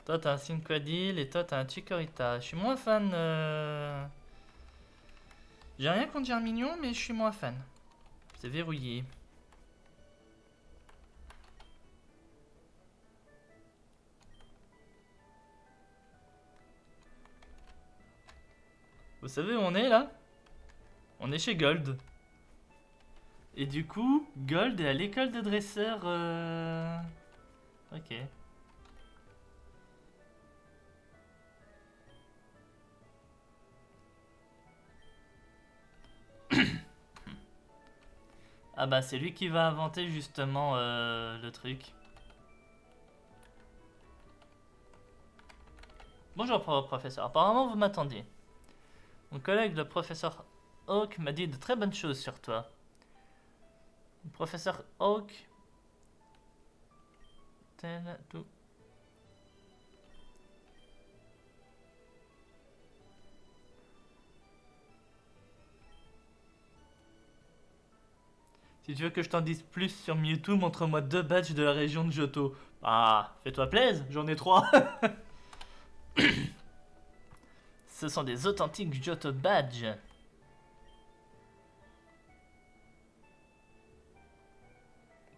Toi t'as un Cinquadil et toi t'as un Chikorita. Je suis moins fan. J'ai rien contre Germignon, mais je suis moins fan. C'est verrouillé. Vous savez où on est là? On est chez Gold. Et du coup, Gold est à l'école de dresseur. Ok. Ah bah c'est lui qui va inventer justement le truc. Bonjour professeur, apparemment vous m'attendiez. Mon collègue le professeur Oak m'a dit de très bonnes choses sur toi. Le professeur Oak... Tel tout... Si tu veux que je t'en dise plus sur Mewtwo, montre-moi 2 badges de la région de Johto. Ah, fais-toi plaisir, j'en ai 3. Ce sont des authentiques Johto badges.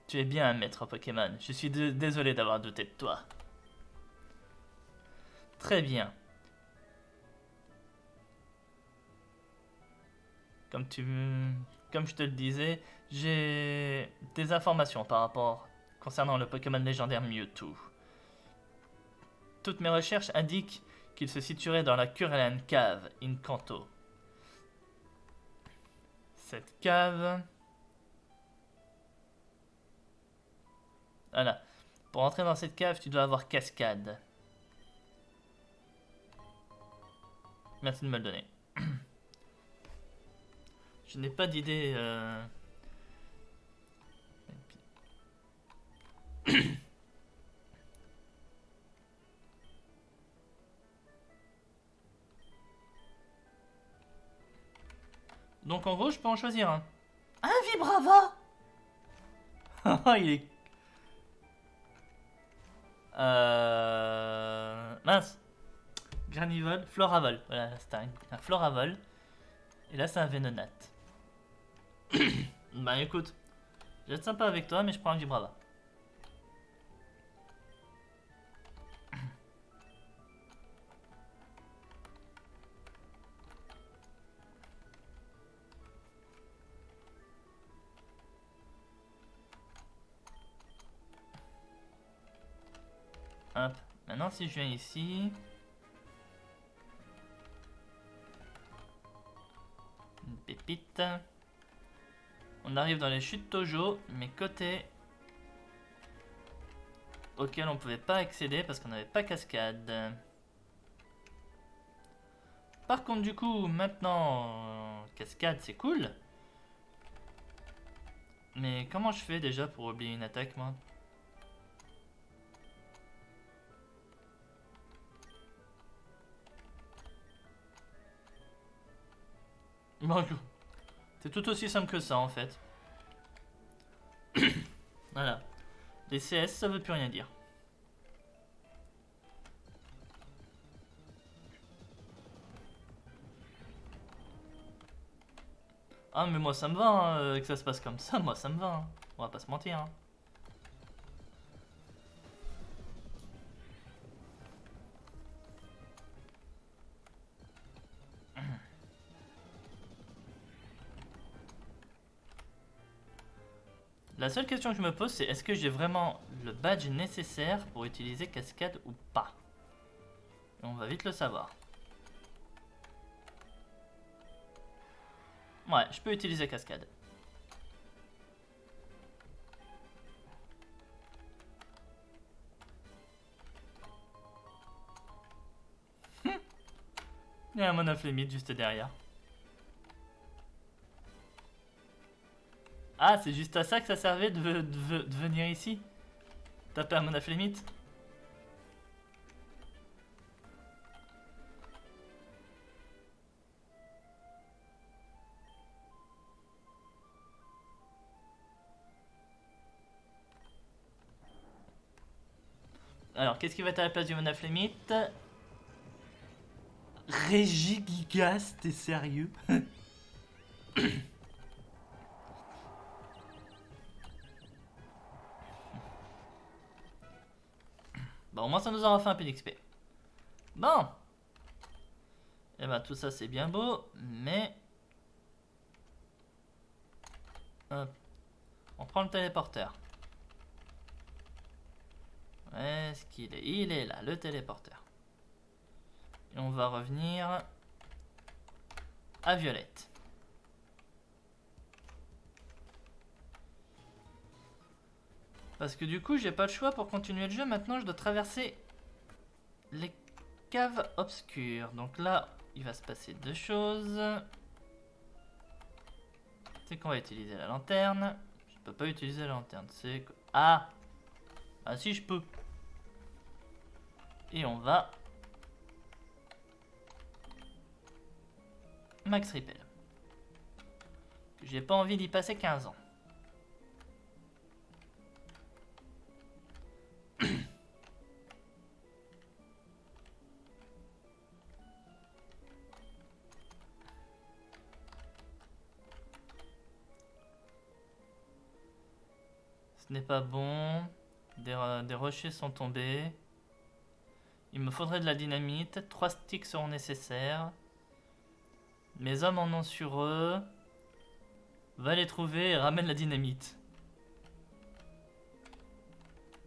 Tu es bien un maître Pokémon. Je suis désolé d'avoir douté de toi. Très bien. Comme je te le disais, j'ai des informations par rapport concernant le Pokémon légendaire Mewtwo. Toutes mes recherches indiquent qu'il se situerait dans la Curaland Cave in Kanto. Cette cave... Voilà. Pour entrer dans cette cave, tu dois avoir cascade. Merci de me le donner. Je n'ai pas d'idée... Donc en gros, je peux en choisir un. Un Vibrava. Il est... Mince. Granivol, Floravol. Voilà, c'est un Floravol. Et là, c'est un Venonat. Bah écoute, je vais être sympa avec toi, mais je prends un Vibrava. Hop, maintenant si je viens ici... Une pépite. On arrive dans les chutes Tojo, mais côté auquel on pouvait pas accéder parce qu'on n'avait pas cascade. Par contre du coup, maintenant, cascade c'est cool. Mais comment je fais déjà pour oublier une attaque moi? Bon, c'est tout aussi simple que ça en fait. Voilà. Les CS ça veut plus rien dire. Ah mais moi ça me va hein, que ça se passe comme ça, moi ça me va. Hein. On va pas se mentir. Hein. La seule question que je me pose, c'est est-ce que j'ai vraiment le badge nécessaire pour utiliser cascade ou pas? Et on va vite le savoir. Ouais, je peux utiliser cascade. Il y a un monoflémite juste derrière. Ah, c'est juste à ça que ça servait de venir ici? Taper un monoflémite? Alors, qu'est-ce qui va être à la place du monoflémite? Régigigas, t'es sérieux? Bon, au moins ça nous aura fait un peu d'XP. Bon. Et bah tout ça c'est bien beau, mais... Hop. On prend le téléporteur. Où est-ce qu'il est? Il est là, le téléporteur. Et on va revenir à Violette. Parce que du coup, j'ai pas le choix pour continuer le jeu. Maintenant, je dois traverser les caves obscures. Donc là, il va se passer deux choses. C'est qu'on va utiliser la lanterne. Je peux pas utiliser la lanterne. C'est que... Ah! Ah si, je peux. Et on va... Max Repel. J'ai pas envie d'y passer 15 ans. Ce n'est pas bon. Des rochers sont tombés. Il me faudrait de la dynamite. 3 sticks seront nécessaires. Mes hommes en ont sur eux. Va les trouver et ramène la dynamite.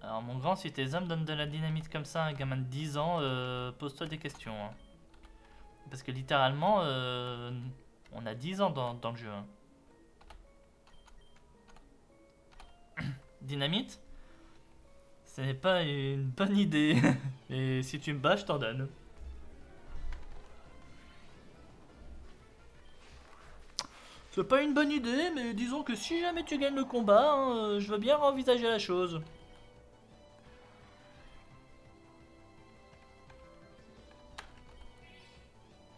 Alors mon grand, si tes hommes donnent de la dynamite comme ça à un gamin de 10 ans, pose-toi des questions. Hein. Parce que littéralement, on a 10 ans dans le jeu. Hein. Dynamite? Ce n'est pas une bonne idée. Et si tu me bats, je t'en donne. C'est pas une bonne idée, mais disons que si jamais tu gagnes le combat, hein, je veux bien envisager la chose.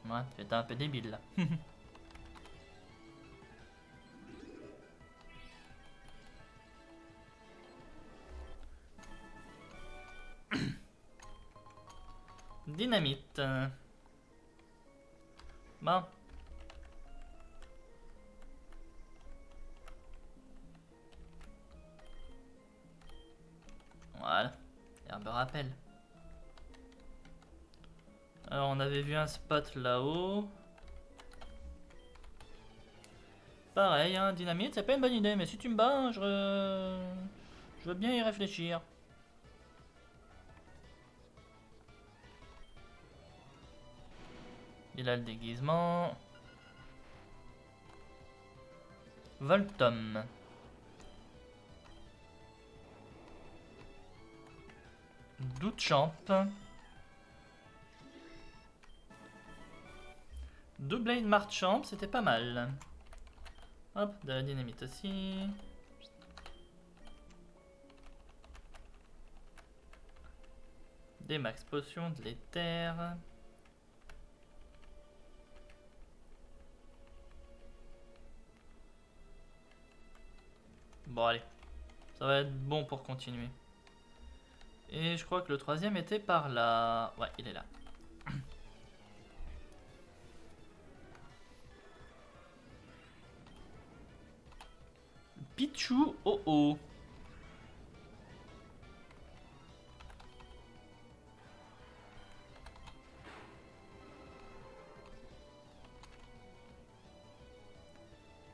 Ouais, t'es un peu débile là. Dynamite. Bon. rappelle. Alors on avait vu un spot là-haut. Pareil, hein, dynamite, c'est pas une bonne idée, mais si tu me bats, hein, je veux bien y réfléchir. Il a le déguisement. Voltom. Doutchamp. Doublade Marchamp, c'était pas mal. Hop, de la dynamite aussi. Des max potions, de l'éther. Bon allez, ça va être bon pour continuer. Et je crois que le troisième était par là. Ouais, il est là. Pichou oh oh.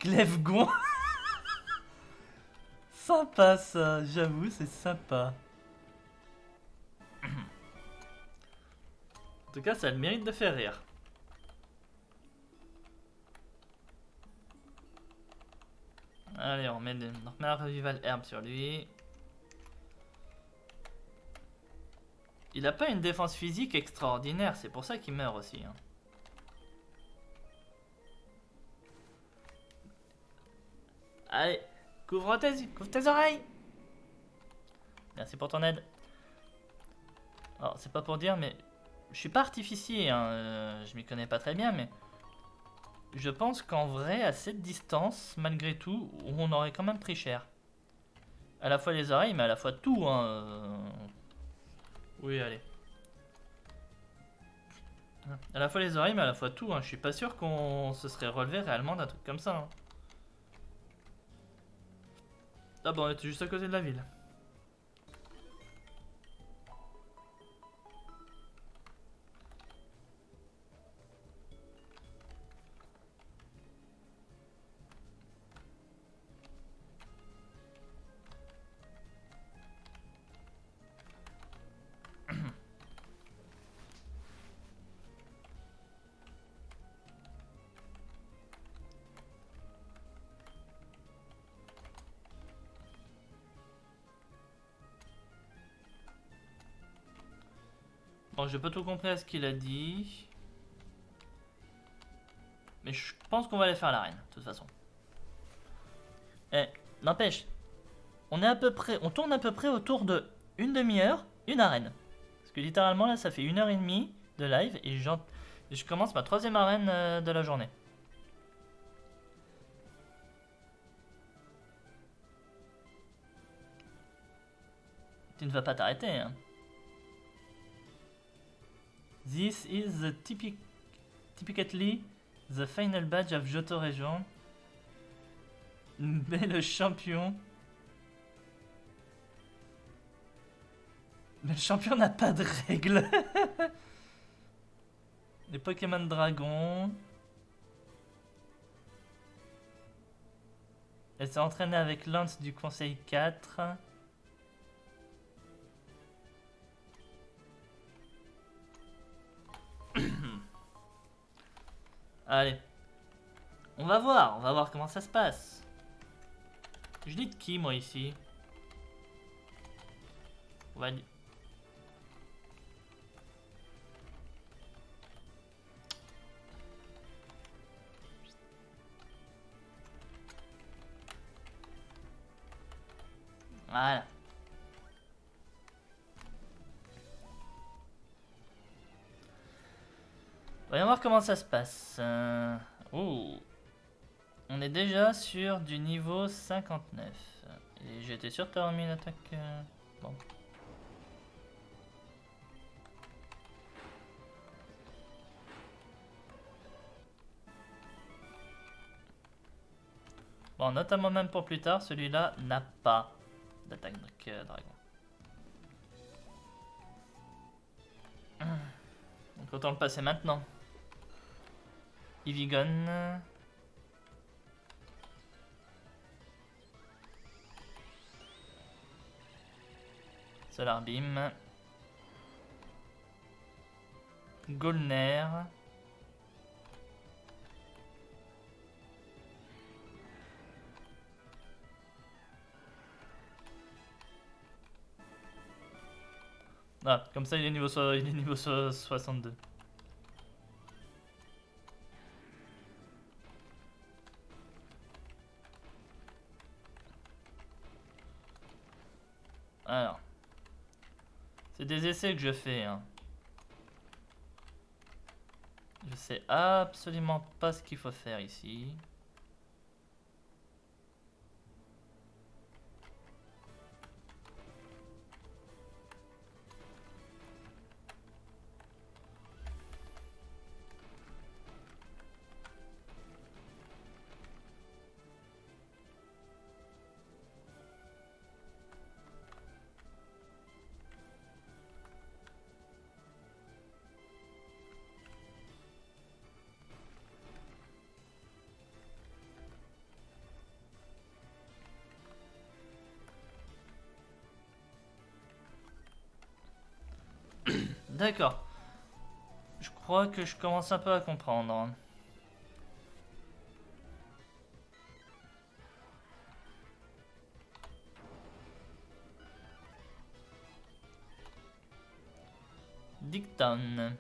Glaivegon. Sympa ça, j'avoue, c'est sympa. En tout cas, ça a le mérite de faire rire. Allez, on remet un revival herbe sur lui. Il a pas une défense physique extraordinaire, c'est pour ça qu'il meurt aussi. Hein. Allez, couvre tes oreilles. Merci pour ton aide. Alors, c'est pas pour dire, mais je suis pas artificier, hein. Je m'y connais pas très bien, mais je pense qu'en vrai, à cette distance, malgré tout, on aurait quand même pris cher. À la fois les oreilles, mais à la fois tout. Hein. Oui, allez. À la fois les oreilles, mais à la fois tout. Hein. Je suis pas sûr qu'on se serait relevé réellement d'un truc comme ça. Hein. Ah bon, on était juste à côté de la ville. Bon, j'ai pas tout compris à ce qu'il a dit. Mais je pense qu'on va aller faire l'arène, de toute façon. Eh, n'empêche, on est à peu près, on tourne à peu près autour de une demi-heure, une arène. Parce que littéralement là, ça fait 1h30 de live et je commence ma 3e arène de la journée. Tu ne vas pas t'arrêter, hein. This is the typically the final badge of Johto Region. Mais le champion... Mais le champion n'a pas de règles. Les Pokémon Dragon. Elle s'est entraînée avec Lance du Conseil 4. Allez. On va voir comment ça se passe. Je lis de qui, moi, ici? On va... Voilà. Voyons voir comment ça se passe. Oh. On est déjà sur du niveau 59. Et j'étais sûr que t'aurais mis une attaque... Bon. Bon, notamment même pour plus tard, celui-là n'a pas d'attaque dragon. Donc autant le passer maintenant. Evigon. Solar Beam. Golner. Ah, comme ça il est niveau, il est niveau 62. Alors. C'est des essais que je fais. Hein. Je sais absolument pas ce qu'il faut faire ici. D'accord. Je crois que je commence un peu à comprendre. Dicton.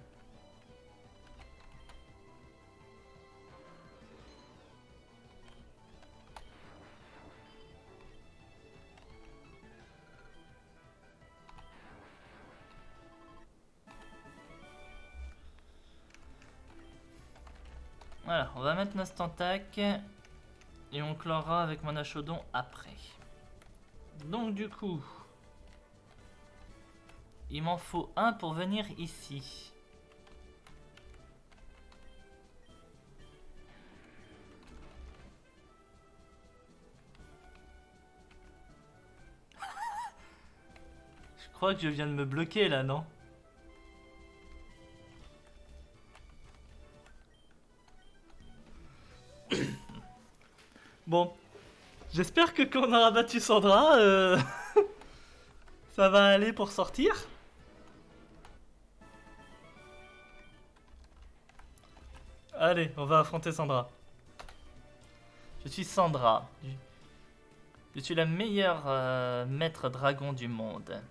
Voilà, on va mettre notre attaque et on clorera avec mon achaudon après. Donc du coup, il m'en faut un pour venir ici. Je crois que je viens de me bloquer là, non? Bon, j'espère que quand on aura battu Sandra, ça va aller pour sortir. Allez, on va affronter Sandra. Je suis Sandra. Je suis la meilleure maître dragon du monde.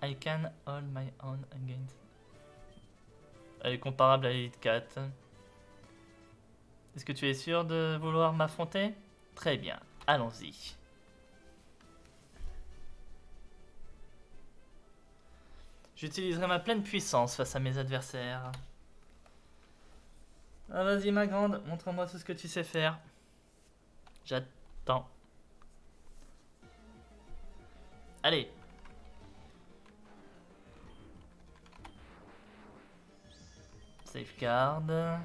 I can hold my own against. Elle est comparable à Elite 4. Est-ce que tu es sûr de vouloir m'affronter? Très bien, allons-y. J'utiliserai ma pleine puissance face à mes adversaires. Ah, vas-y ma grande, montre-moi tout ce que tu sais faire. J'attends. Allez. Safeguard.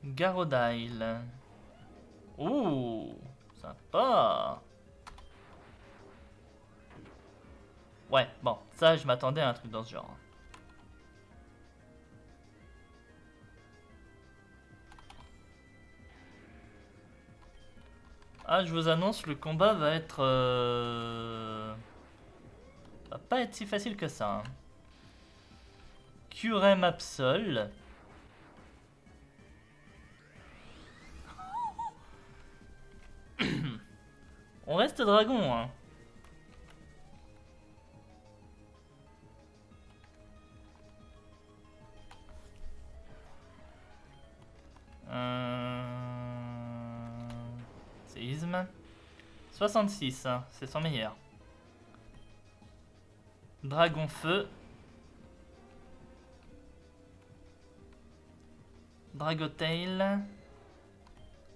Garodile. Ouh, sympa. Ouais, bon, ça je m'attendais à un truc dans ce genre. Ah, je vous annonce, le combat va être... va pas être si facile que ça. Hein. Curem Absol. On reste dragon, hein. Séisme. 66, hein, c'est son meilleur. Dragon Feu. Dragotail.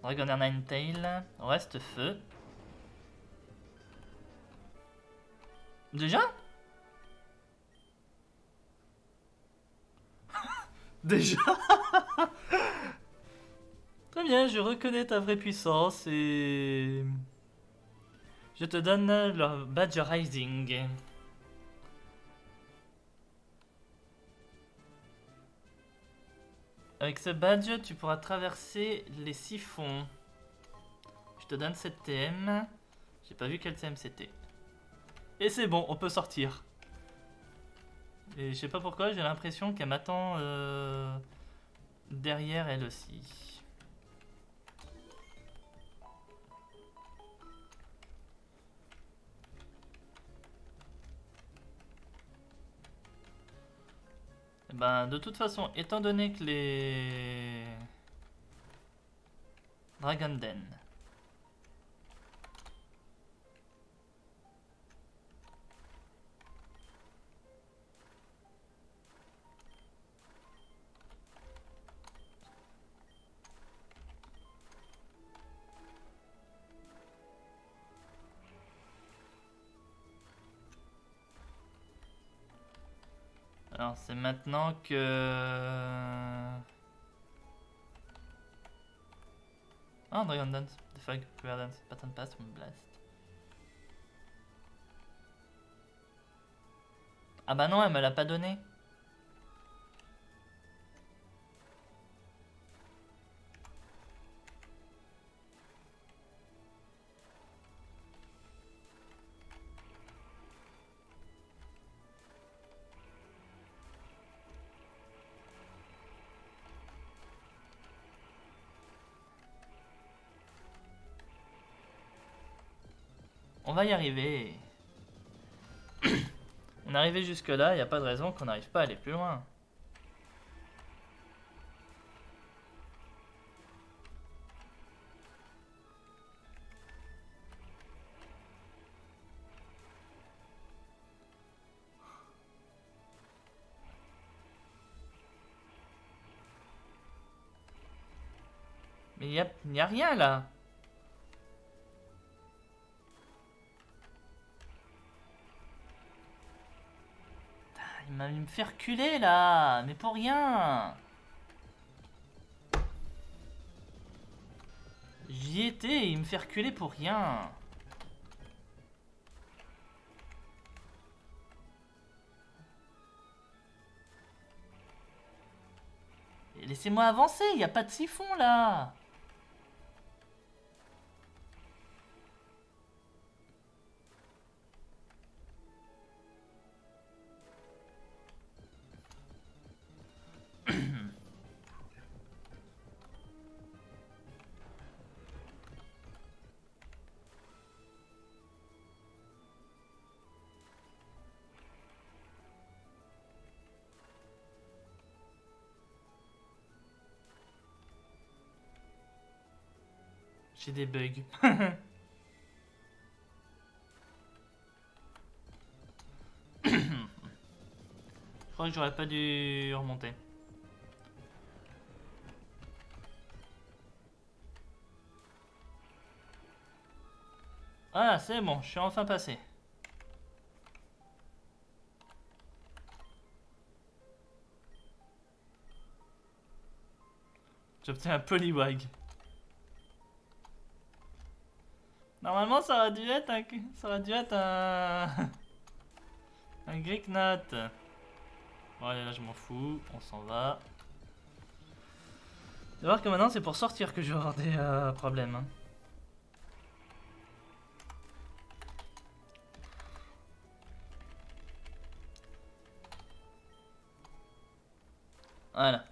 Dragonair Ninetail. Reste Feu. Déjà? Déjà? Très bien, je reconnais ta vraie puissance et... Je te donne le badge Rising. Avec ce badge, tu pourras traverser les siphons. Je te donne cette TM. J'ai pas vu quel TM c'était. Et c'est bon, on peut sortir. Et je sais pas pourquoi, j'ai l'impression qu'elle m'attend derrière elle aussi. Et ben, de toute façon, étant donné que les Dragon Den alors c'est maintenant que... Ah, Dragon Dance, The Fog, Prayer Dance, Pattern Pass, Blast. Ah bah non, elle me l'a pas donné. On va y arriver. On est arrivé jusque là, y a pas de raison qu'on n'arrive pas à aller plus loin. Mais y a rien là. Il m'a me fait reculer là, mais pour rien. J'y étais et il me fait reculer pour rien. Laissez-moi avancer, il n'y a pas de siphon là. J'ai des bugs. Je crois que j'aurais pas dû remonter. Ah, c'est bon, je suis enfin passé. J'obtiens un Poliwag. Normalement, ça aurait dû être un... Ça aurait dû être un... un Greeknot. Bon, allez, là, je m'en fous. On s'en va. Tu vas voir que maintenant, c'est pour sortir que je vais avoir des problèmes. Hein. Voilà.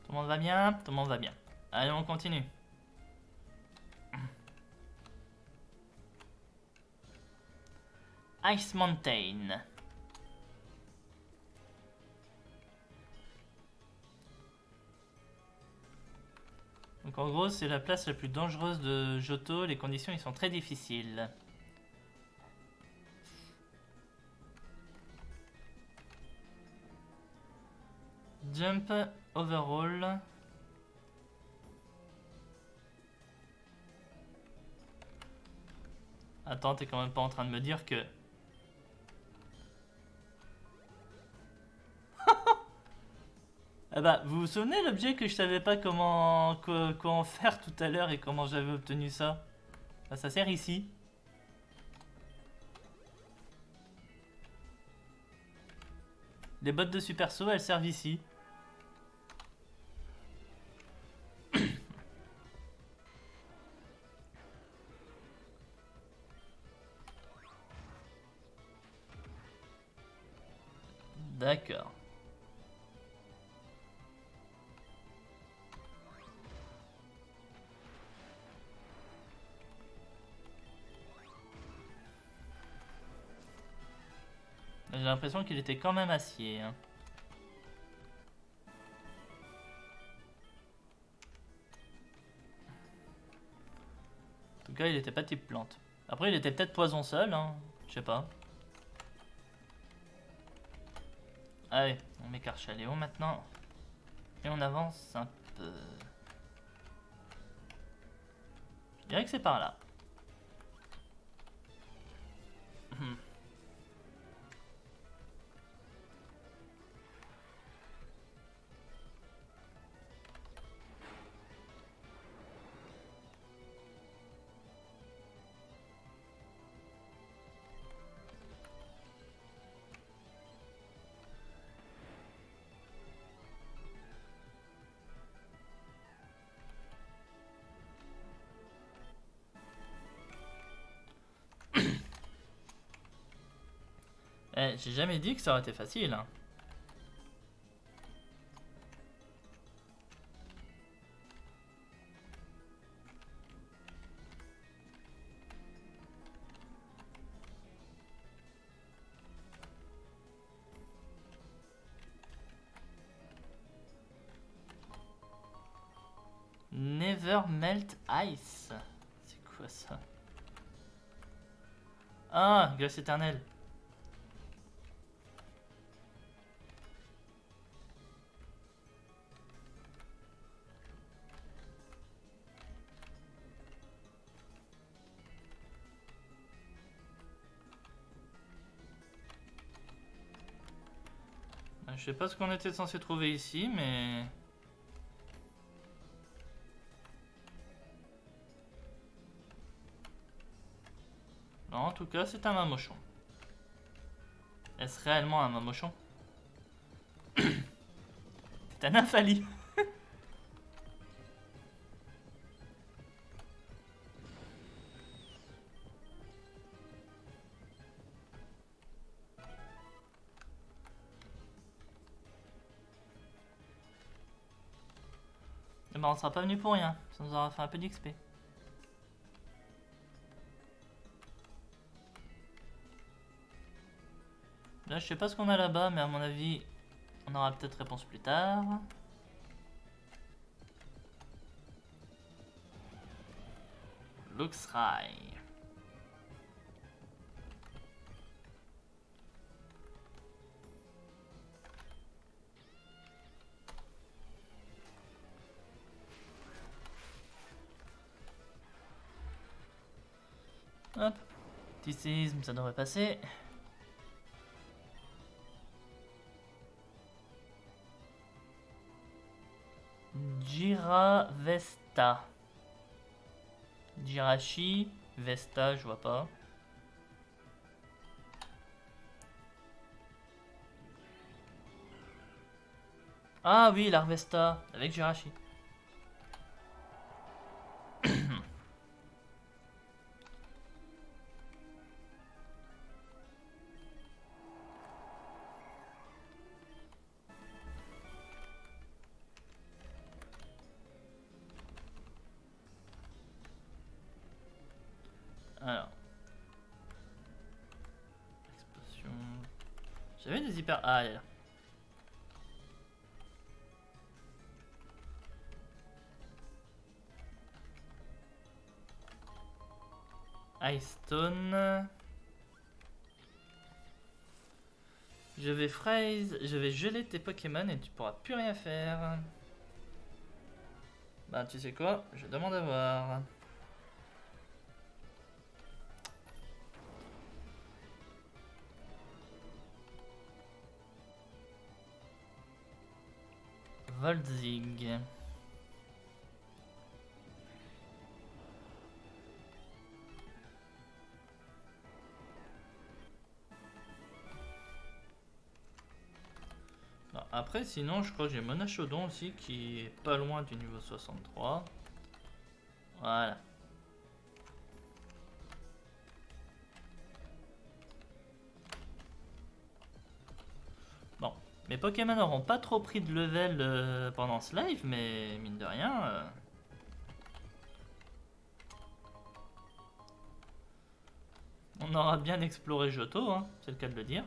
Tout le monde va bien? Tout le monde va bien. Allez, on continue. Ice Mountain. Donc en gros, c'est la place la plus dangereuse de Johto. Les conditions, ils sont très difficiles. Jump overall. Attends, t'es quand même pas en train de me dire que Ah bah, vous vous souvenez l'objet que je savais pas comment faire tout à l'heure et comment j'avais obtenu ça? Bah, ça sert ici. Les bottes de super saut, elles servent ici. D'accord. J'ai l'impression qu'il était quand même acier. Hein. En tout cas, il était pas type plante. Après, il était peut-être poison seul, hein. Je sais pas. Allez, on met Karchaléo maintenant. Et on avance un peu. Je dirais que c'est par là. Eh, j'ai jamais dit que ça aurait été facile. Hein. Never melt ice. C'est quoi ça? Ah, glace éternelle. Je sais pas ce qu'on était censé trouver ici, mais... Non, en tout cas, c'est un mamochon. Est-ce réellement un mamochon? C'est un infali. Eh ben, on sera pas venu pour rien. Ça nous aura fait un peu d'XP. Là, je sais pas ce qu'on a là-bas, mais à mon avis, on aura peut-être réponse plus tard. Luxray. Hop. Petit séisme, ça devrait passer. Jira Vesta. Jirachi. Vesta, je vois pas. Ah oui, l'Arvesta, avec Jirachi. Alors. Explosion. J'avais des hyper... Ah, elle est là. Ice Stone. Je vais freeze, je vais geler tes Pokémon et tu pourras plus rien faire. Bah tu sais quoi, je demande à voir. Volzig. Bon, après, sinon, je crois que j'ai Monachodon aussi qui est pas loin du niveau 63. Voilà. Bon, mes Pokémon n'auront pas trop pris de level pendant ce live, mais mine de rien... on aura bien exploré Johto, hein, c'est le cas de le dire.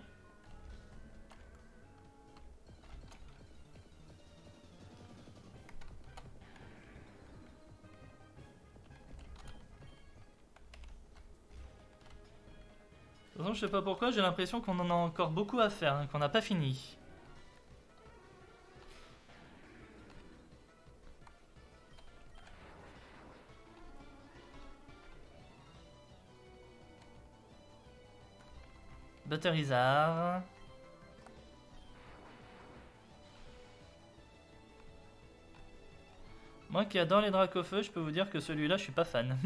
De toute façon, je sais pas pourquoi, j'ai l'impression qu'on en a encore beaucoup à faire, hein, qu'on n'a pas fini. Butterizard. Moi qui adore les Dracofeu, je peux vous dire que celui-là, je suis pas fan.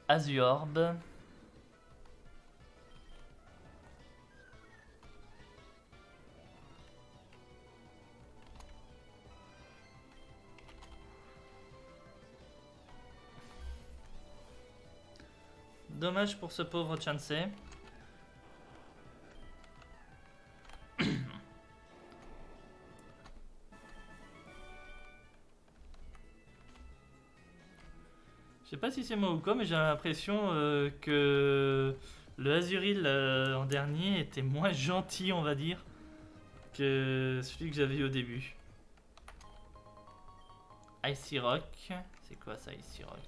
Azurbe. Dommage pour ce pauvre Chansey. Je sais pas si c'est moi ou quoi, mais j'ai l'impression que le Azuril en dernier était moins gentil, on va dire, que celui que j'avais eu au début. Icy Rock. C'est quoi ça, Icy Rock?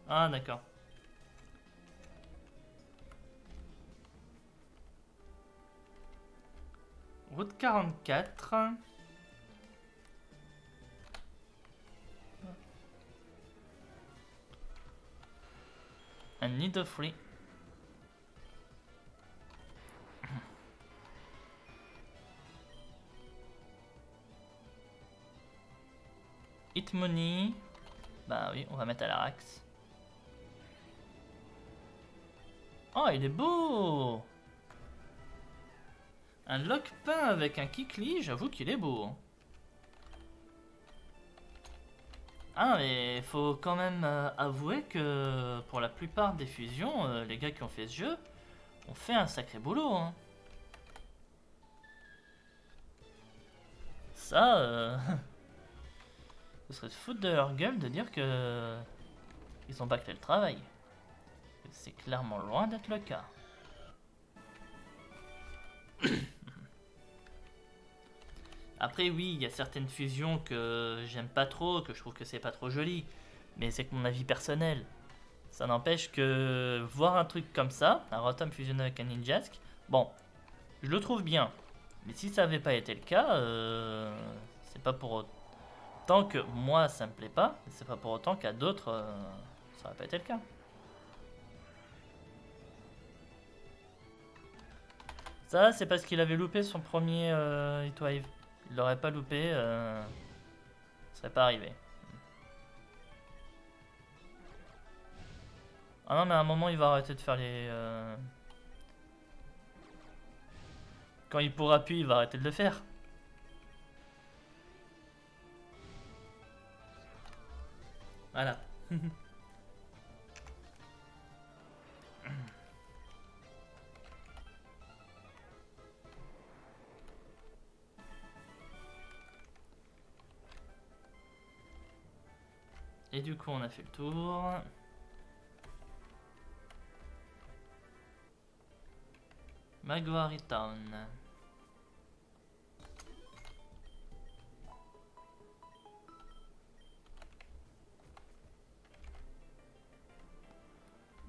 Ah, d'accord. Route 44. Un Nidoffree. Hitmoney. Bah oui, on va mettre à l'Arax. Oh, il est beau! Un Lockpin avec un Kikli, j'avoue qu'il est beau. Ah, mais faut quand même avouer que pour la plupart des fusions, les gars qui ont fait ce jeu ont fait un sacré boulot. Hein. Ça, ce serait de foutre de leur gueule de dire que ils ont bâclé le travail. C'est clairement loin d'être le cas. Après oui, il y a certaines fusions que j'aime pas trop, que je trouve que c'est pas trop joli, mais c'est que mon avis personnel. Ça n'empêche que voir un truc comme ça, un Rotom fusionné avec un Ninjask, bon, je le trouve bien. Mais si ça avait pas été le cas, c'est pas pour autant que moi ça me plaît pas, c'est pas pour autant qu'à d'autres ça aurait pas été le cas. Ça, c'est parce qu'il avait loupé son premier Heatwave. Il l'aurait pas loupé, ça serait pas arrivé. Ah non, mais à un moment, il va arrêter de faire les... Quand il pourra plus, il va arrêter de le faire. Voilà. Et du coup, on a fait le tour. Maguari Town.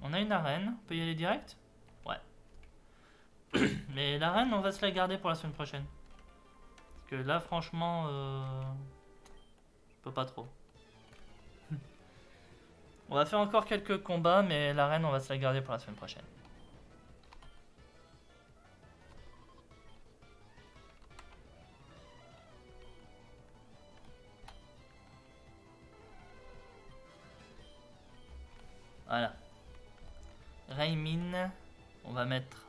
On a une arène, on peut y aller direct? Ouais. Mais l'arène, on va se la garder pour la semaine prochaine. que là, franchement, je peux pas trop. On va faire encore quelques combats, mais l'arène, on va se la garder pour la semaine prochaine. Voilà. Raimin, on va mettre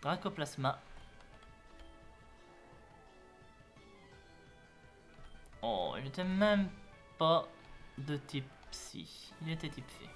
Dracoplasma. Oh, il était même pas de type psy, il était type fée.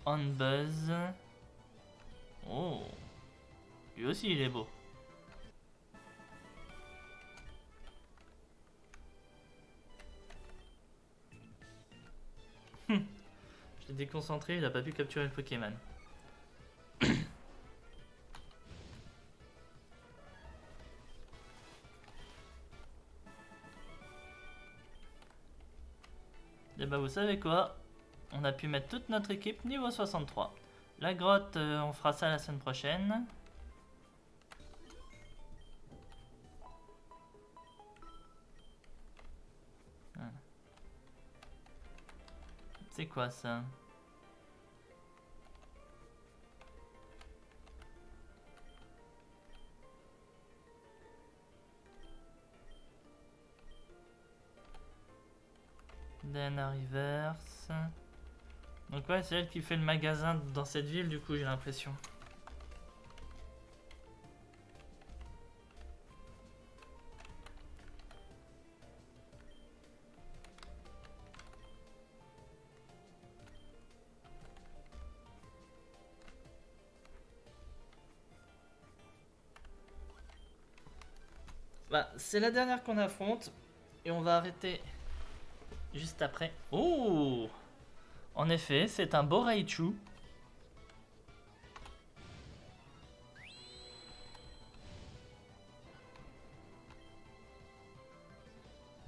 On Buzz. Oh, lui aussi il est beau. Je l'ai déconcentré, il a pas pu capturer le Pokémon. Et bah vous savez quoi? On a pu mettre toute notre équipe niveau 63. La grotte, on fera ça la semaine prochaine. Voilà. C'est quoi ça? Dana Rivers. Donc ouais, c'est elle qui fait le magasin dans cette ville, du coup j'ai l'impression. Bah, c'est la dernière qu'on affronte et on va arrêter juste après. Oh! En effet, c'est un beau Raichu.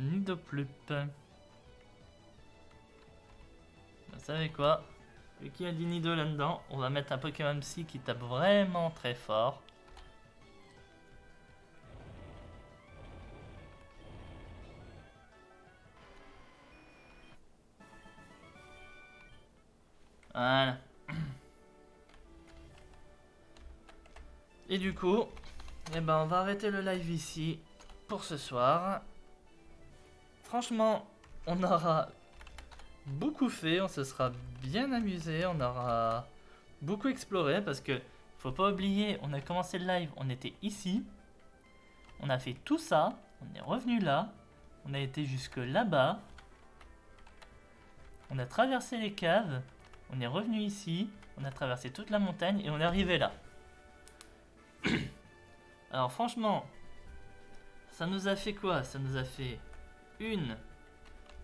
Nidoplup. Vous savez quoi? Vu qu'il y a du Nido là-dedans, on va mettre un Pokémon Psy qui tape vraiment très fort. Voilà. Et du coup, eh ben on va arrêter le live ici pour ce soir. Franchement, on aura beaucoup fait, on se sera bien amusé, on aura beaucoup exploré parce que faut pas oublier, on a commencé le live, on était ici, on a fait tout ça, on est revenu là, on a été jusque là-bas, on a traversé les caves, on est revenu ici, on a traversé toute la montagne et on est arrivé là. Alors franchement, ça nous a fait quoi? Ça nous a fait 1,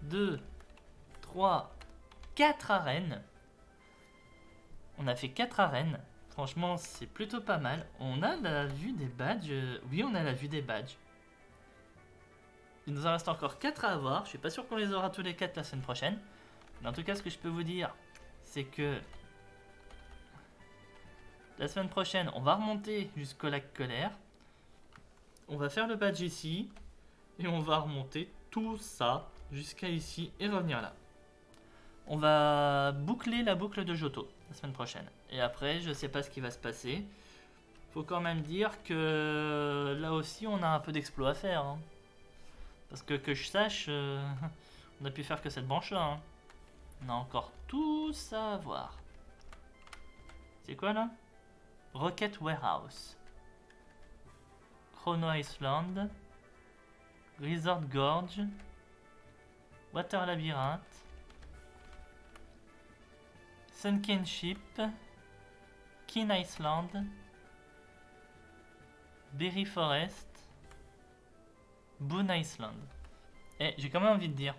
2, 3, 4 arènes. On a fait 4 arènes. Franchement, c'est plutôt pas mal. On a la vue des badges. Oui, on a la vue des badges. Il nous en reste encore 4 à avoir. Je suis pas sûr qu'on les aura tous les 4 la semaine prochaine. Mais en tout cas, ce que je peux vous dire, c'est que la semaine prochaine, on va remonter jusqu'au lac Colère. On va faire le badge ici. Et on va remonter tout ça jusqu'à ici et revenir là. On va boucler la boucle de Johto la semaine prochaine. Et après, je sais pas ce qui va se passer. Faut quand même dire que là aussi, on a un peu d'exploit à faire. Hein. Parce que je sache, on a pu faire que cette branche-là. Hein. On a encore tout ça à voir. C'est quoi là? Rocket Warehouse. Chrono Island. Resort Gorge. Water Labyrinth. Sunken Ship. Keen Island. Berry Forest. Boone Island. Et j'ai quand même envie de dire,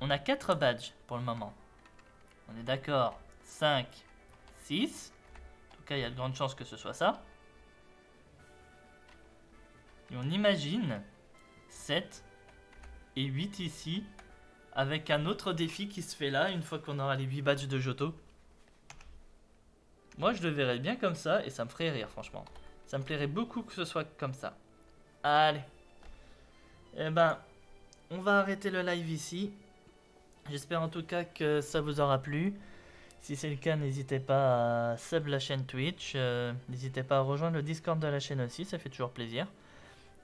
on a 4 badges pour le moment. On est d'accord. 5 6. En tout cas, il y a de grandes chances que ce soit ça. Et on imagine 7 et 8 ici, avec un autre défi qui se fait là, une fois qu'on aura les 8 badges de Johto. Moi, je le verrais bien comme ça, et ça me ferait rire, franchement. Ça me plairait beaucoup que ce soit comme ça. Allez. Eh ben, on va arrêter le live ici. J'espère en tout cas que ça vous aura plu. Si c'est le cas, n'hésitez pas à sub la chaîne Twitch. N'hésitez pas à rejoindre le Discord de la chaîne aussi, ça fait toujours plaisir.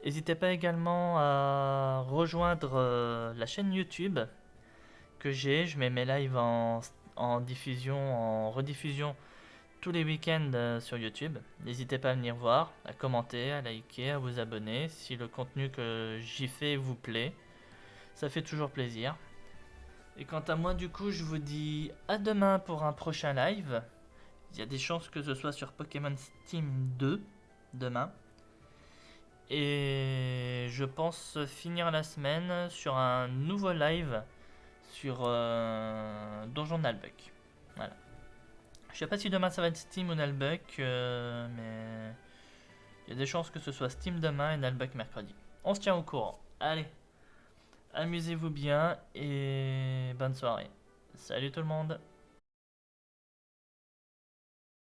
N'hésitez pas également à rejoindre la chaîne YouTube que j'ai. Je mets mes lives en diffusion, en rediffusion tous les week-ends sur YouTube. N'hésitez pas à venir voir, à commenter, à liker, à vous abonner si le contenu que j'y fais vous plaît. Ça fait toujours plaisir. Et quant à moi, du coup, je vous dis à demain pour un prochain live. Il y a des chances que ce soit sur Pokémon Steam 2 demain. Et je pense finir la semaine sur un nouveau live sur Donjon Nalbuck. Voilà. Je sais pas si demain ça va être Steam ou Nalbuck, mais il y a des chances que ce soit Steam demain et Nalbuck mercredi. On se tient au courant. Allez, amusez-vous bien et bonne soirée. Salut tout le monde.